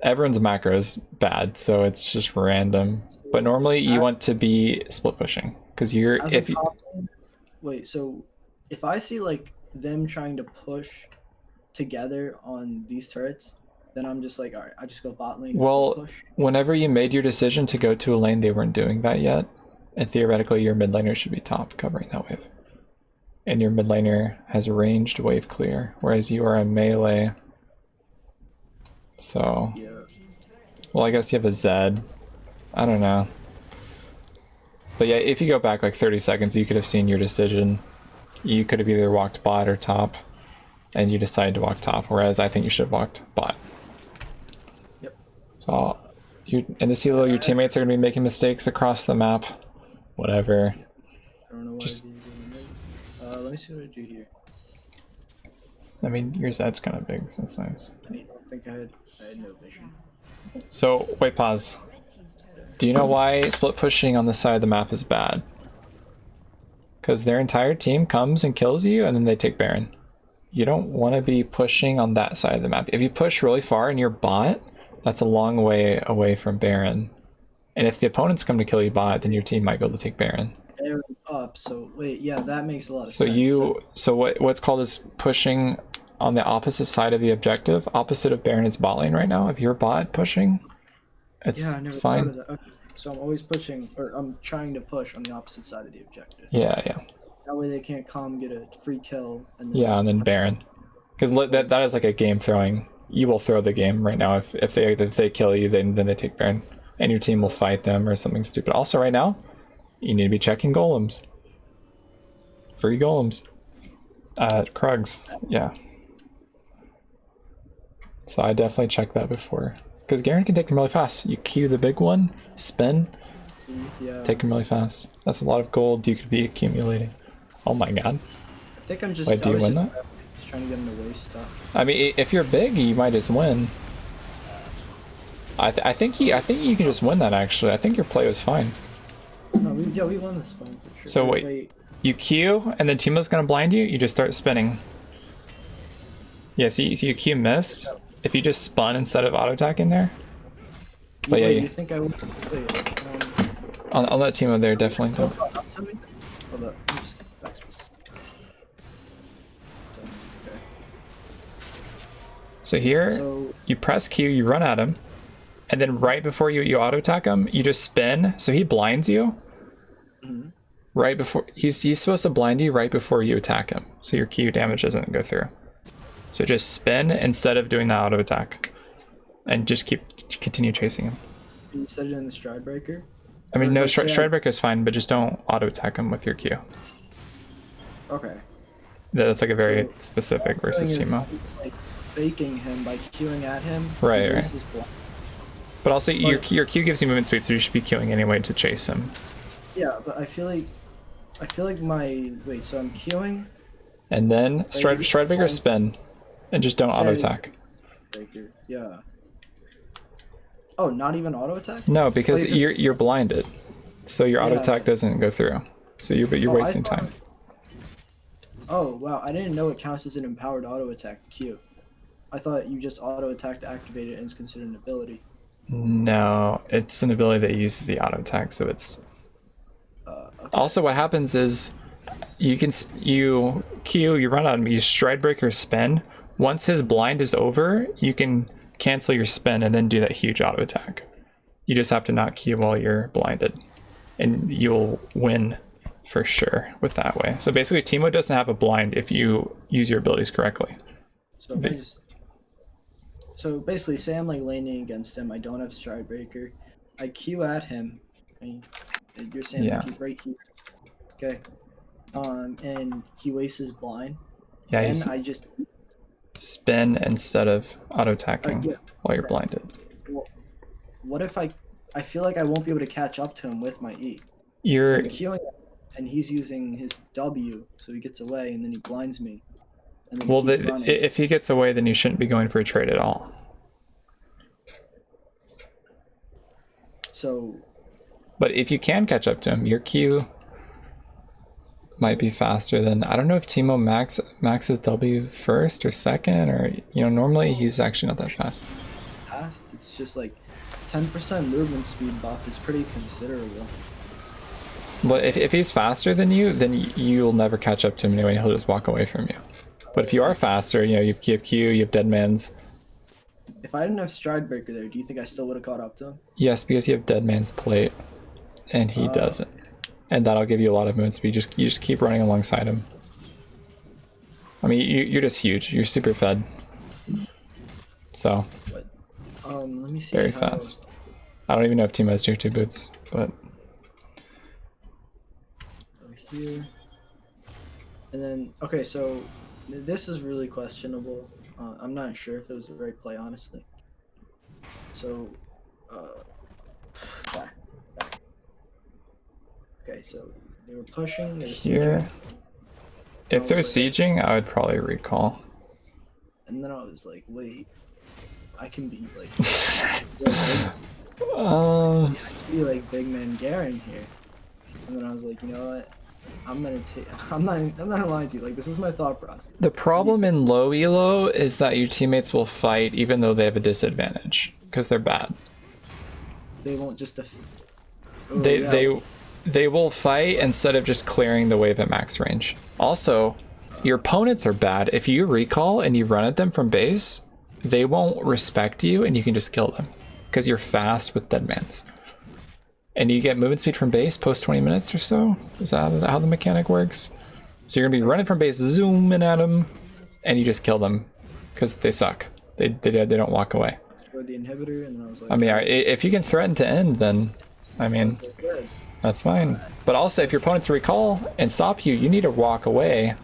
Everyone's macro is bad, so it's just random. But normally you want to be split pushing because you're As a top lane- wait, so if I see like them trying to push together on these turrets, then I'm just like, all right, I just go bot lane and Well, push. whenever you made your decision to go to a lane, they weren't doing that yet. And theoretically, your mid laner should be top covering that wave. And your mid laner has ranged wave clear, whereas you are a melee. So, Yeah. well, I guess you have a Zed. I don't know. But yeah, if you go back like 30 seconds, you could have seen your decision. You could have either walked bot or top, and you decided to walk top, whereas I think you should have walked bot. Yep. So, in this elo, your teammates are going to be making mistakes across the map. Whatever. I don't know why Just- these are the let me see what I do here. I mean, your Zed's kind of big, so it's nice. I don't think I had no vision. So, wait, pause. Do you know why split pushing on the side of the map is bad? Because their entire team comes and kills you, and then they take Baron. You don't want to be pushing on that side of the map. If you push really far and you're bot, that's a long way away from Baron. And if the opponents come to kill you bot, then your team might be able to take Baron. Baron's up, so wait, yeah, that makes a lot of So sense. so what's called is pushing on the opposite side of the objective. Opposite of Baron is bot lane right now. If you're bot pushing, it's Yeah, I never thought fine. of that. Okay. So I'm always pushing, or I'm trying to push on the opposite side of the objective. Yeah. That way they can't come get a free kill. And then, Yeah, and then Baron. Because that is like a game throwing. You will throw the game right now. If they kill you, then they take Baron. And your team will fight them or something stupid. Also right now, you need to be checking golems. Free golems. Krugs. Yeah. So I definitely checked that before. Because Garen can take them really fast. You Q the big one, spin, Yeah. take them really fast. That's a lot of gold you could be accumulating. Oh my god. I think I'm just. Wait, do I you was win just, that? Just trying to get him to waste stuff. I mean, if you're big, you might just win. I think you can just win that actually. I think your play was fine. No, we won this fight for sure. So wait. You Q, and then Timo's gonna blind you, you just start spinning. Yeah, so you Q missed. If you just spun instead of auto attack in there. But yeah, you think I would? Wait, I'll let Timo there definitely don't. hold up, hold up, let me just backspace. Okay. So here, So you press Q, you run at him, and then right before you auto attack him, you just spin. So he blinds you. Right before he's supposed to blind you right before you attack him, so your Q damage doesn't go through. So just spin instead of doing the auto attack, and just continue chasing him. you said it in the stride breaker. I mean, no, Let's say stride breaker is fine, but just don't auto attack him with your Q. Okay. That's like a very So, specific versus Doing Timo. is, like faking him by queuing at him. Right, he right. loses block. But also your Q gives you movement speed, so you should be queuing anyway to chase him. Yeah, but I feel like my wait. So I'm queuing. And then stride breaker spin, and just don't auto attack. Breaker. Yeah. Oh, not even auto attack? No, because Wait, you're blinded, so your auto Yeah. attack doesn't go through. So you're Oh, I wasting thought- time. Oh wow, I didn't know it counts as an empowered auto attack Q. I thought you just auto attack to activate it and it's considered an ability. No, it's an ability that uses the auto attack, so it's. Okay. Also, what happens is you Q, you run on him, you stride breaker spin. Once his blind is over, you can cancel your spin and then do that huge auto attack. You just have to not Q while you're blinded, and you'll win for sure with that way. So basically, Timo doesn't have a blind if you use your abilities correctly. So if I just so basically, say I'm like laning against him. I don't have stride breaker. I Q at him. And you're saying Yeah. like he's right here. Okay. And he wastes his blind. Yeah, Then he's I just spin instead of auto attacking yeah. while you're blinded. well, what if I feel like I won't be able to catch up to him with my E. You're I'm queuing him, and he's using his W, so he gets away, and then he blinds me. And then he well. keeps running. If he gets away, then you shouldn't be going for a trade at all. So But if you can catch up to him, your Q might be faster than. I don't know if Timo maxes W first or second, or normally he's actually not that fast. fast, it's just like 10% movement speed buff is pretty considerable. But if he's faster than you, then you'll never catch up to him anyway. He'll just walk away from you. But if you are faster, you know, you have Q, you have Deadman's. If I didn't have Stridebreaker there, do you think I still would have caught up to him? Yes, because you have Deadman's plate, and he doesn't. And that'll give you a lot of movement speed. You just keep running alongside him. I mean, you're just huge. You're super fed. So, But, let me see. very fast. I don't even know if Team has tier 2 boots, but... Over here. And then, okay, so this is really questionable. I'm not sure if it was the right play, honestly. So, back. Okay, so they were pushing. They were Here... sieging, If they're sieging, I would probably recall. and then I was like, wait, I can be like, be like big man Garen here. And then I was like, you know what? I'm not gonna lie to you. Like, this is my thought process. The problem in low elo is that your teammates will fight even though they have a disadvantage because they're bad. They won't just. They will fight instead of just clearing the wave at max range. Also, your opponents are bad. If you recall and you run at them from base, they won't respect you and you can just kill them because you're fast with Deadmans. And you get movement speed from base post 20 minutes or so. Is that how the mechanic works? So you're gonna be running from base, zooming at them, and you just kill them because they suck. They don't walk away. Or the inhibitor, and then I was like, I mean, if you can threaten to end, then I mean, that's fine. But also, if your opponents recall and stop you, you need to walk away.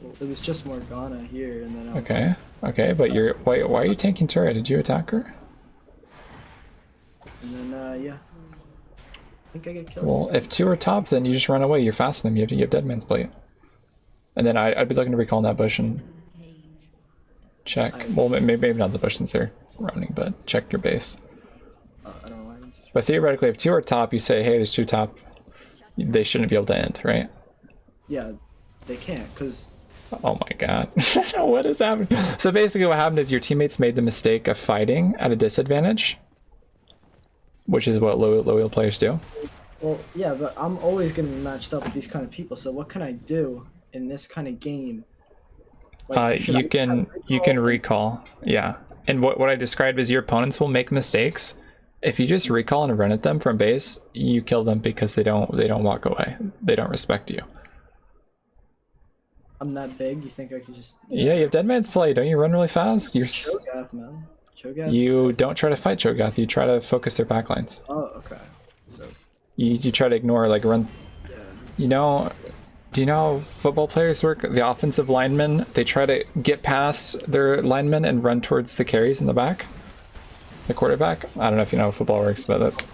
Well, it was just Morgana here, and then I was Okay, okay, but you're why are you tanking turret? Did you attack her? And then yeah. I think I get killed. Well, if 2 are top, then you just run away. You're faster than them. You have Deadman's plate. And then I'd be looking to recall in that bush and check. Well, maybe not the bush since they're running, but check your base. I don't know why. But theoretically, if 2 are top, you say, hey, there's 2 top. They shouldn't be able to end, right? Yeah, they can't, because... Oh my god. What is happening? So basically what happened is your teammates made the mistake of fighting at a disadvantage, which is what low elo players do. Well, yeah, but I'm always going to be matched up with these kind of people, so what can I do in this kind of game? Like, you can recall, yeah. And what I described is your opponents will make mistakes. If you just recall and run at them from base, you kill them because they don't walk away. They don't respect you. I'm that big. You think I could just? Yeah, you have Deadman's play. Don't you run really fast? You're Cho'Gath, man. Cho'Gath. You don't try to fight Cho'Gath. You try to focus their backlines. Oh, okay. So. You try to ignore, like, run. Yeah. You know, do you know how football players work? The offensive linemen, they try to get past their linemen and run towards the carries in the back. The quarterback. I don't know if you know how football works, but that's.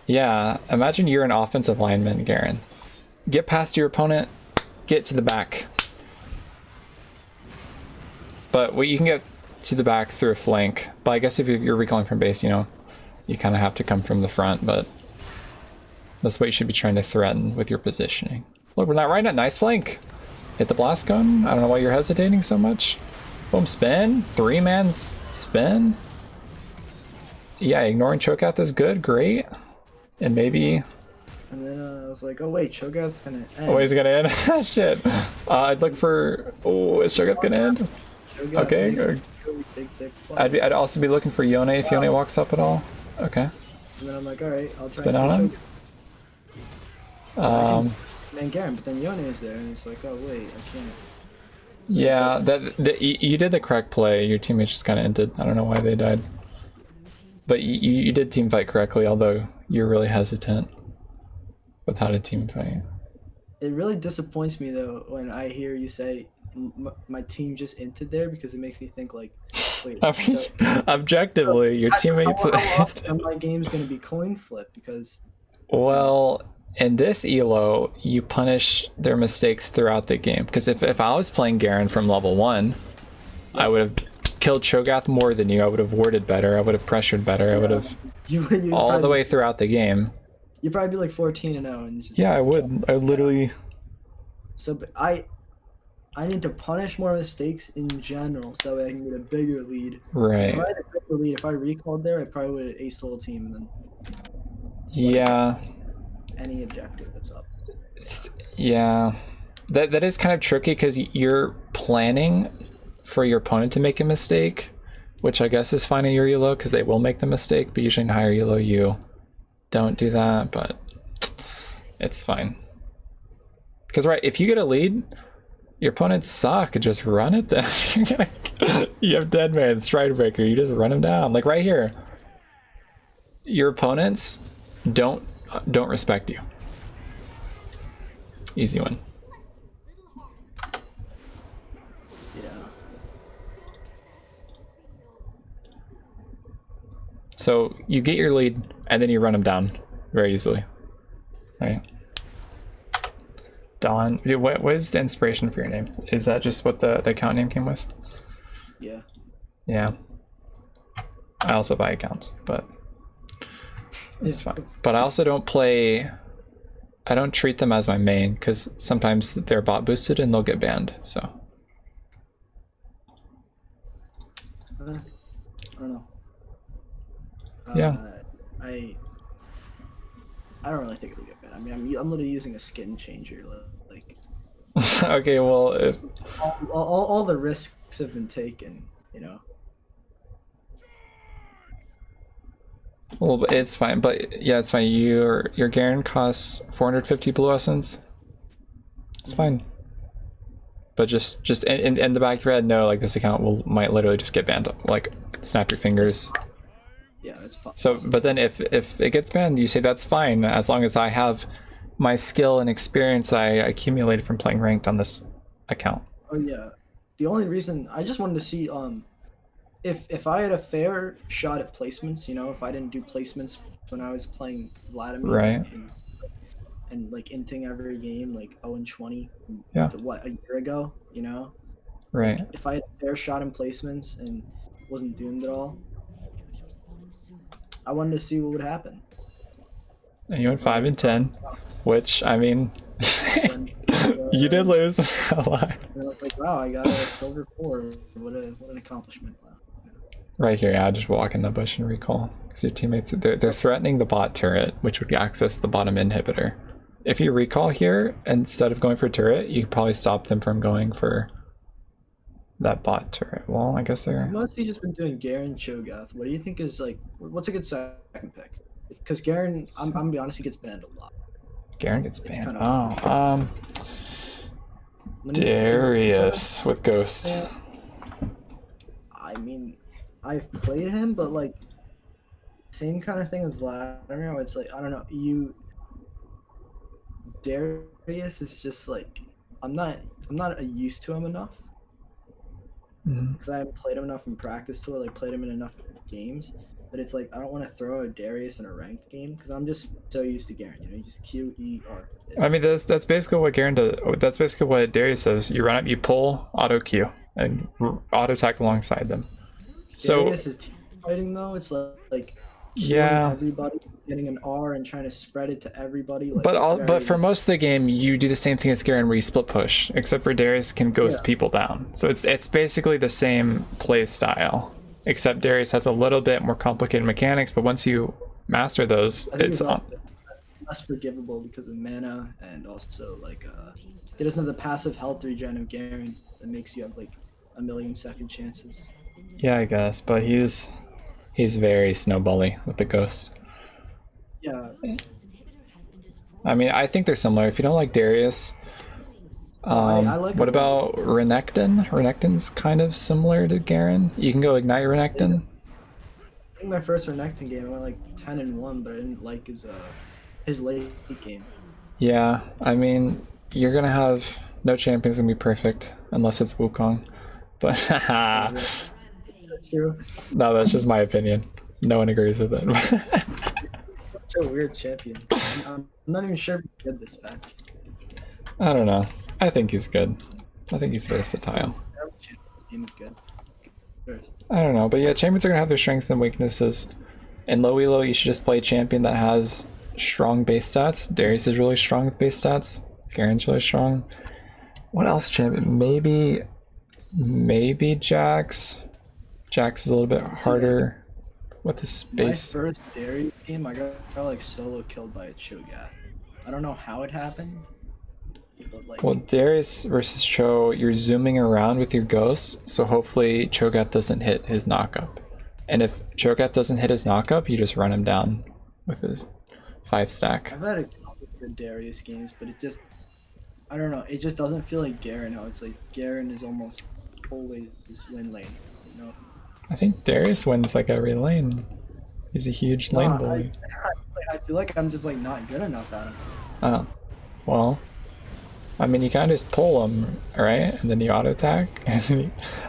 Yeah, imagine you're an offensive lineman, Garen. Get past your opponent. Get to the back. But you can get to the back through a flank. But I guess if you're recalling from base, you know, you kind of have to come from the front. But that's what you should be trying to threaten with your positioning. Look, we're not right at nice flank. Hit the blast gun. I don't know why you're hesitating so much. Boom, spin. 3-man spin. Yeah, ignoring Cho'Gath is good. Great. And maybe... And then I was like, oh wait, Cho'Gath's gonna end. Oh, he's gonna end? Shit. I'd look for... Oh, is Cho'Gath gonna end? Cho'Gath Okay. really big play. I'd also be looking for Yone if Yone walks up at all. Okay. And then I'm like, alright, I'll try Spin on him. Man, Garen, but then Yone is there, and it's like, oh wait, I can't. Yeah, you did the correct play. Your teammate just kind of ended. I don't know why they died. But you did team fight correctly, although you're really hesitant with how to team fight. It really disappoints me though when I hear you say my team just entered there, because it makes me think like, wait. I mean, objectively, your teammates. And my game's gonna be coin flip because. Well, in this elo, you punish their mistakes throughout the game. Because if I was playing Garen from level 1, I would have killed Cho'Gath more than you. I would have warded better. I would have pressured better. I would have all the way throughout the game. You'd probably be like 14-0 and just. Yeah, I would. I literally. So but I need to punish more mistakes in general so that I can get a bigger lead. Right. If I had a bigger lead, if I recalled there, I probably would have aced the whole team and then. Yeah. Any objective that's up. Yeah. That is kind of tricky because you're planning for your opponent to make a mistake, which I guess is fine in your elo because they will make the mistake, but usually in higher elo you don't do that, but it's fine. Because right, if you get a lead, your opponents suck, just run at them. You have Dead Man, Stridebreaker, you just run them down. Like right here, your opponents don't respect you. Easy one. Yeah. So you get your lead and then you run them down very easily. Right. Dawn, what is the inspiration for your name? Is that just what the account name came with? Yeah. Yeah. I also buy accounts, but it's fine. But I also don't play, I don't treat them as my main because sometimes they're bot boosted and they'll get banned, so. I don't know. Yeah. I don't really think it'll get banned. I mean, I'm literally using a skin changer, like. Okay, well, if... all the risks have been taken, you know. Well, it's fine, but yeah, it's fine. Your Garen costs 450 blue essence. It's fine. But just in the back of your head, know like this account might literally just get banned. Like, snap your fingers. Yeah, it's possible. So, but then if it gets banned, you say that's fine as long as I have my skill and experience I accumulated from playing ranked on this account. Oh yeah, the only reason I just wanted to see if I had a fair shot at placements, you know, if I didn't do placements when I was playing Vladimir, right, and like inting every game like 0-20, yeah, what, a year ago, you know, right. Like, if I had a fair shot in placements and wasn't doomed at all, I wanted to see what would happen. And you went 5 and 10, which I mean, you did lose a lot. And I was like, wow, I got a silver 4. What an accomplishment! Wow. Right here, yeah, just walk in the bush and recall because your teammates they're threatening the bot turret, which would access the bottom inhibitor. If you recall here instead of going for turret, you could probably stop them from going for that bot turret. Well, I guess they're I've mostly just been doing Garen Cho'Gath. What do you think is like? What's a good second pick? Because Garen, I'm gonna be honest, he gets banned a lot. Garen gets banned. Kind of Darius with Ghost. I mean, I've played him, but like, same kind of thing with Vladimir. It's like I don't know. Darius is just like I'm not used to him enough. Because I haven't played him enough in practice tour, like played him in enough games, that it's like I don't want to throw a Darius in a ranked game because I'm just so used to Garen. You know, you just Q-E-R. I mean, that's basically what Garen does. That's basically what Darius does. You run up, you pull, auto Q, and auto attack alongside them. So Darius is team fighting though. It's like yeah, everybody getting an R and trying to spread it to everybody. Like, but for most of the game, you do the same thing as Garen, where you split push, except for Darius can ghost people down. So it's basically the same play style, except Darius has a little bit more complicated mechanics. But once you master those, it's on. Less forgivable because of mana, and also like he doesn't have the passive health regen of Garen that makes you have like a million second chances. Yeah, I guess, but he's very snowbally with the ghosts. Yeah. I mean, I think they're similar. If you don't like Darius, I like what about Renekton? Renekton's kind of similar to Garen. You can go ignite Renekton. I think my first Renekton game I went like 10-1, but I didn't like his late game. Yeah, I mean, you're gonna have no champions gonna be perfect unless it's Wukong. But true. No, that's just my opinion. No one agrees with it. Such a weird champion. I'm not even sure if he's good this match. I don't know. I think he's good. I think he's versatile. He's good. I don't know, but yeah, champions are gonna have their strengths and weaknesses. In low elo, you should just play a champion that has strong base stats. Darius is really strong with base stats. Garen's really strong. What else champion? Maybe Jax. Jax is a little bit harder with his base. My first Darius game, I got like solo killed by a Cho'Gath. I don't know how it happened, But like, Well, Darius versus Cho, you're zooming around with your ghost, so hopefully Cho'Gath doesn't hit his knockup. And if Cho'Gath doesn't hit his knockup, you just run him down with his 5 stack. I've had a couple good Darius games, but it just, I don't know, it just doesn't feel like Garen. How it's like Garen is almost always win lane, you know? I think Darius wins like every lane. He's a huge lane boy. I feel like I'm just like not good enough at him. Oh, well, I mean, you kind of just pull him, right? And then you auto attack.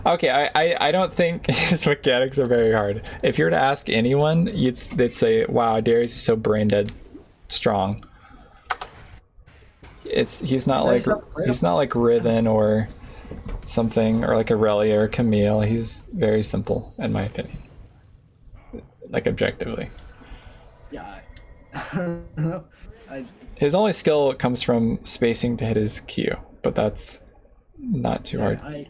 Okay, I don't think his mechanics are very hard. If you were to ask anyone, they'd say, "Wow, Darius is so brain dead strong." He's not like Riven or something, or like Aurelia or Camille. He's very simple, in my opinion. Like objectively. Yeah, I don't know. His only skill comes from spacing to hit his Q, but that's not too hard. I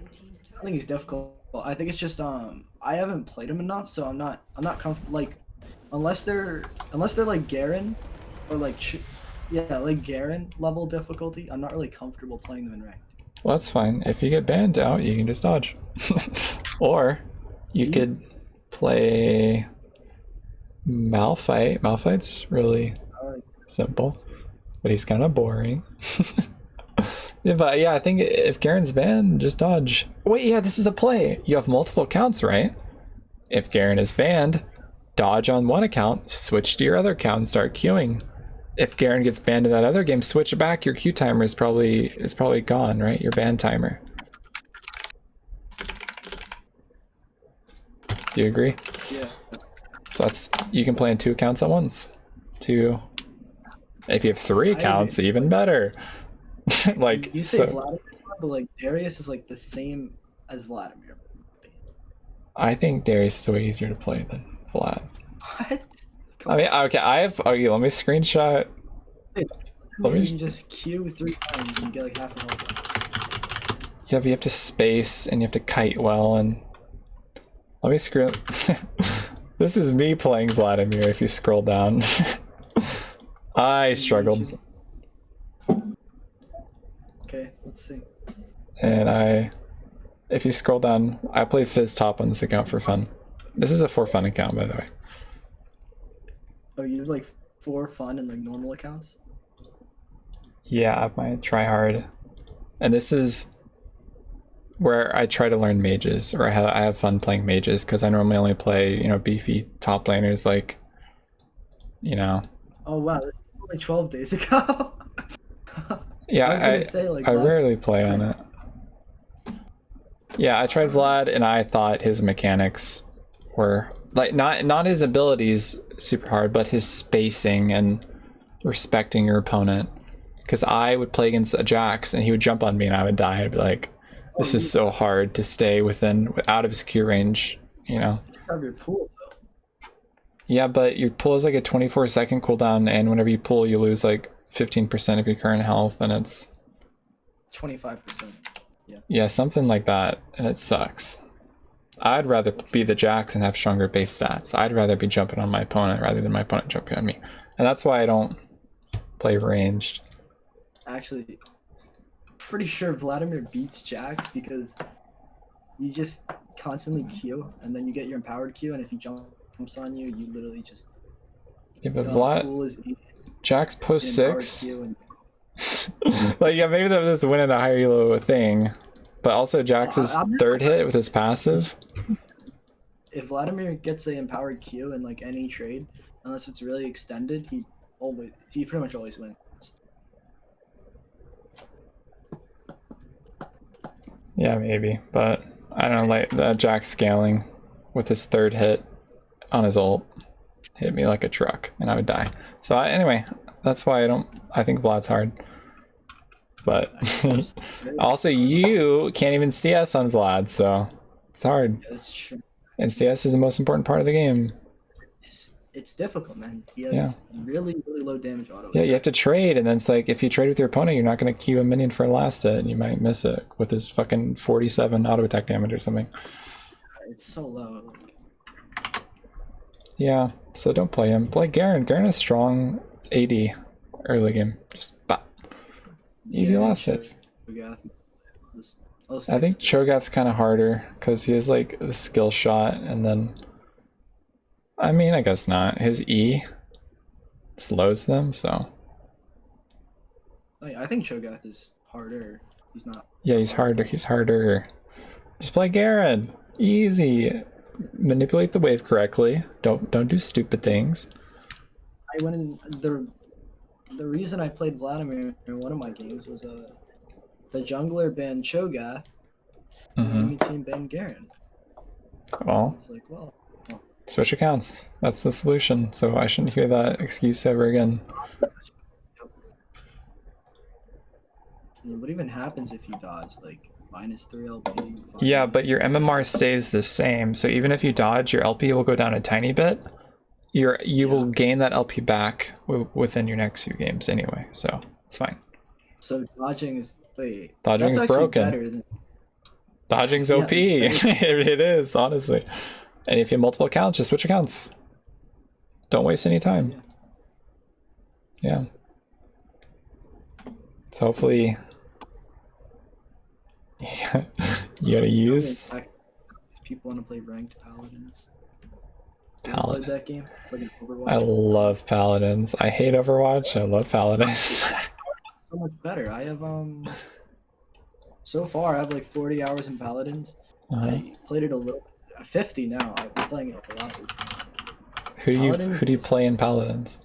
think he's difficult. I think it's just I haven't played him enough, so I'm not comfortable. Like unless they're like Garen or like like Garen level difficulty, I'm not really comfortable playing them in ranked. Well, that's fine. If you get banned out, you can just dodge, or you could play Malphite. Malphite's really simple, but he's kind of boring. Yeah, but yeah, I think if Garen's banned, just dodge. Wait, yeah, this is a play. You have multiple accounts, right? If Garen is banned, dodge on one account, switch to your other account and start queuing. If Garen gets banned in that other game, switch back. Your queue timer is probably gone, right? Your ban timer. Do you agree? Yeah. So you can play in 2 accounts at once. If you have 3 accounts, even better. Like you say Vladimir, but like Darius is like the same as Vladimir. I think Darius is way easier to play than Vlad. What? I mean, okay, okay, let me screenshot. You can just queue 3 times and get like half a health. Yeah, but you have to space and you have to kite well, and let me scroll. This is me playing Vladimir if you scroll down. I struggled. Okay, let's see. And if you scroll down, I play Fizz top on this account for fun. This is a for fun account, by the way. Oh, you have like 4 fun and like normal accounts? Yeah, I have my try hard. And this is where I try to learn mages, or I have fun playing mages, because I normally only play, beefy top laners like, Oh wow, this was only 12 days ago. Yeah, I rarely play on it. Yeah, I tried Vlad and I thought his mechanics were like not his abilities super hard, but his spacing and respecting your opponent. Because I would play against a Jax and he would jump on me and I would die. I'd be like, this is so hard to stay out of his Q range, Have your pool though. Yeah, but your pull is like a 24-second cooldown, and whenever you pull, you lose like 15% of your current health, and it's 25%. Yeah, something like that, and it sucks. I'd rather be the Jax and have stronger base stats. I'd rather be jumping on my opponent rather than my opponent jumping on me. And that's why I don't play ranged. Actually, pretty sure Vladimir beats Jax because you just constantly Q, and then you get your empowered Q, and if he jumps on you, you literally just... Yeah, but Jax post 6... Like, yeah, maybe that was winning a higher elo thing, but also Jax's third hit with his passive. If Vladimir gets a empowered Q in like any trade, unless it's really extended, he pretty much always wins. Yeah, maybe, but I don't know, like the Jax scaling with his third hit on his ult hit me like a truck and I would die. So anyway, that's why I think Vlad's hard. But also you can't even CS on Vlad, so it's hard. That's true. And CS is the most important part of the game. It's difficult, man. He has really, really low damage auto. Yeah, you have to trade, and then it's like if you trade with your opponent, you're not going to queue a minion for a last hit, and you might miss it with his fucking 47 auto attack damage or something. It's so low. Yeah, so don't play him. Play Garen. Garen is strong AD early game. Just bop. Easy Garen, last hits. Cho'Gath. I'll I stick think to Cho'Gath's kind of harder because he has like the skill shot, and then I mean, I guess not. His E slows them, so I think Cho'Gath is harder. He's not. yeah, he's harder. He's harder. Just play Garen. Easy. Manipulate the wave correctly. Don't do stupid things. I went in the reason I played Vladimir in one of my games was the jungler banned Cho'Gath, and the enemy team banned Garen. Well, I was like, well, switch accounts. That's the solution. So I shouldn't hear that excuse ever again. what even happens if you dodge like -3 LP? Yeah, but your MMR stays the same. So even if you dodge, your LP will go down a tiny bit. You will gain that LP back within your next few games anyway. So it's fine. So dodging is Dodging that's is actually broken. better than Dodging's Yeah, OP. It is, honestly. And if you have multiple accounts, just switch accounts. Don't waste any time. Yeah. So hopefully you gotta use people want to play ranked paladins. Paladin. That game. It's like an Overwatch. I love paladins. I hate Overwatch. I love paladins. So much better. I have so far I have like 40 hours in paladins. I played it a little 50 now. I've been playing it a lot. Who do you play in paladins?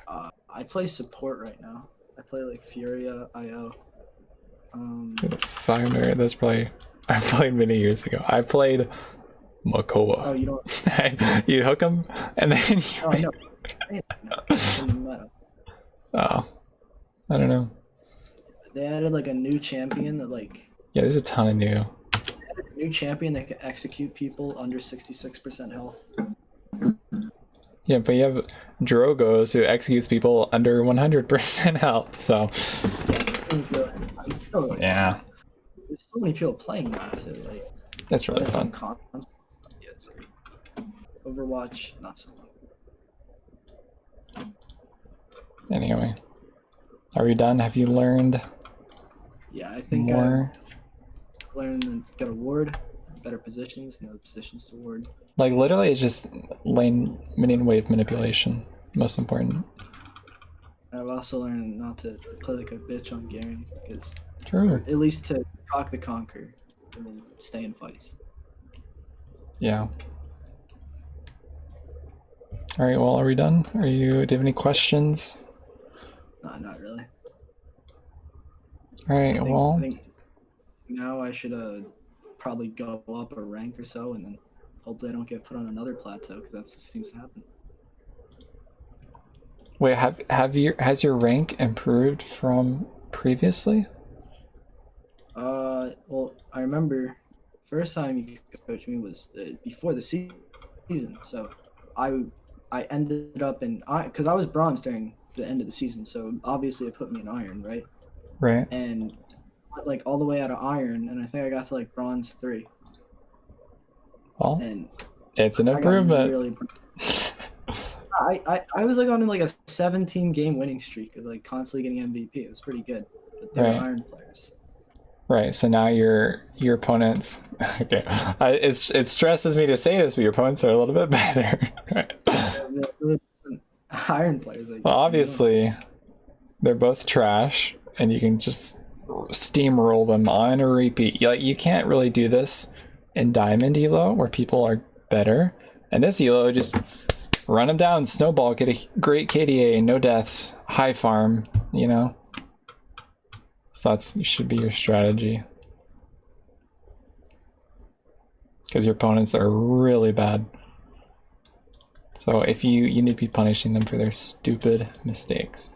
I play support right now. I play like Furia, IO. That's probably I played many years ago. I played Makoa. Oh, you don't. You hook him and then you... Oh, I know. In the meta. Oh, I don't know. They added like a new champion that like. Yeah, there's a ton of new. New champion that can execute people under 66% health. Yeah, but you have Drogos who executes people under 100% health, so... Yeah. There's so many people playing that, too. Like, that's really fun. Yeah, it's great. Overwatch, not so much. Anyway. Are we done? Have you learned Yeah, I think more? Learn and get a ward, better positions, the positions to ward. Like literally it's just lane minion wave manipulation. Most important. I've also learned not to play like a bitch on Garen, because True. at least to proc the conquer and then stay in fights. Yeah. Alright, well, are we done? Do you have any questions? Not really. Alright, well. I think now I should probably go up a rank or so, and then hopefully I don't get put on another plateau, because that seems to happen. Wait, has your rank improved from previously? Well, I remember first time you coached me was before the season, so I ended up in because I was bronze during the end of the season, so obviously it put me in iron, right? Right. And like all the way out of iron, and I think I got to like bronze 3. Well, and it's an improvement. Really, I was like on like a 17 game winning streak of like constantly getting MVP. It was pretty good. But they were iron players. Right. So now your opponents. Okay. It stresses me to say this, but your opponents are a little bit better. Right. Iron players. Well, obviously, they're both trash, and you can just steamroll them on a repeat. Like you can't really do this in Diamond Elo where people are better, and this Elo just run them down, snowball, get a great KDA, no deaths, high farm, you know. So that should be your strategy, because your opponents are really bad. So if you need to be punishing them for their stupid mistakes.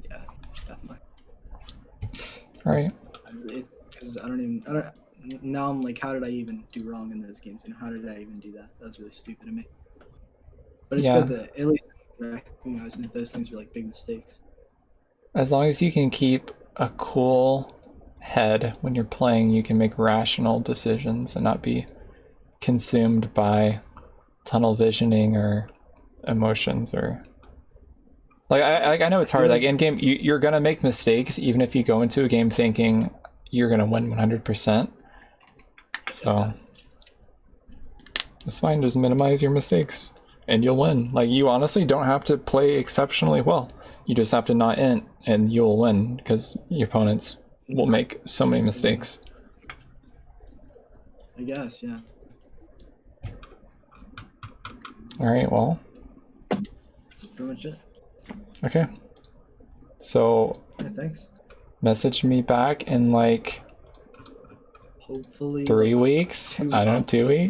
Yeah, definitely. All right. It's because I don't. Now I'm like, how did I even do wrong in those games? And how did I even do that? That was really stupid of me. But it's good that at least recognize that those things were like big mistakes. As long as you can keep a cool head when you're playing, you can make rational decisions and not be consumed by tunnel visioning or emotions or Like I know it's hard. Like in game, you're gonna make mistakes, even if you go into a game thinking you're gonna win 100%. So it's fine. Just minimize your mistakes, and you'll win. Like you honestly don't have to play exceptionally well. You just have to not int, and you'll win because your opponents will make so many mistakes. I guess, yeah. All right. Well. That's pretty much it. Okay. So. Yeah, thanks. Message me back in like Hopefully 3 weeks. I don't know, 2 weeks.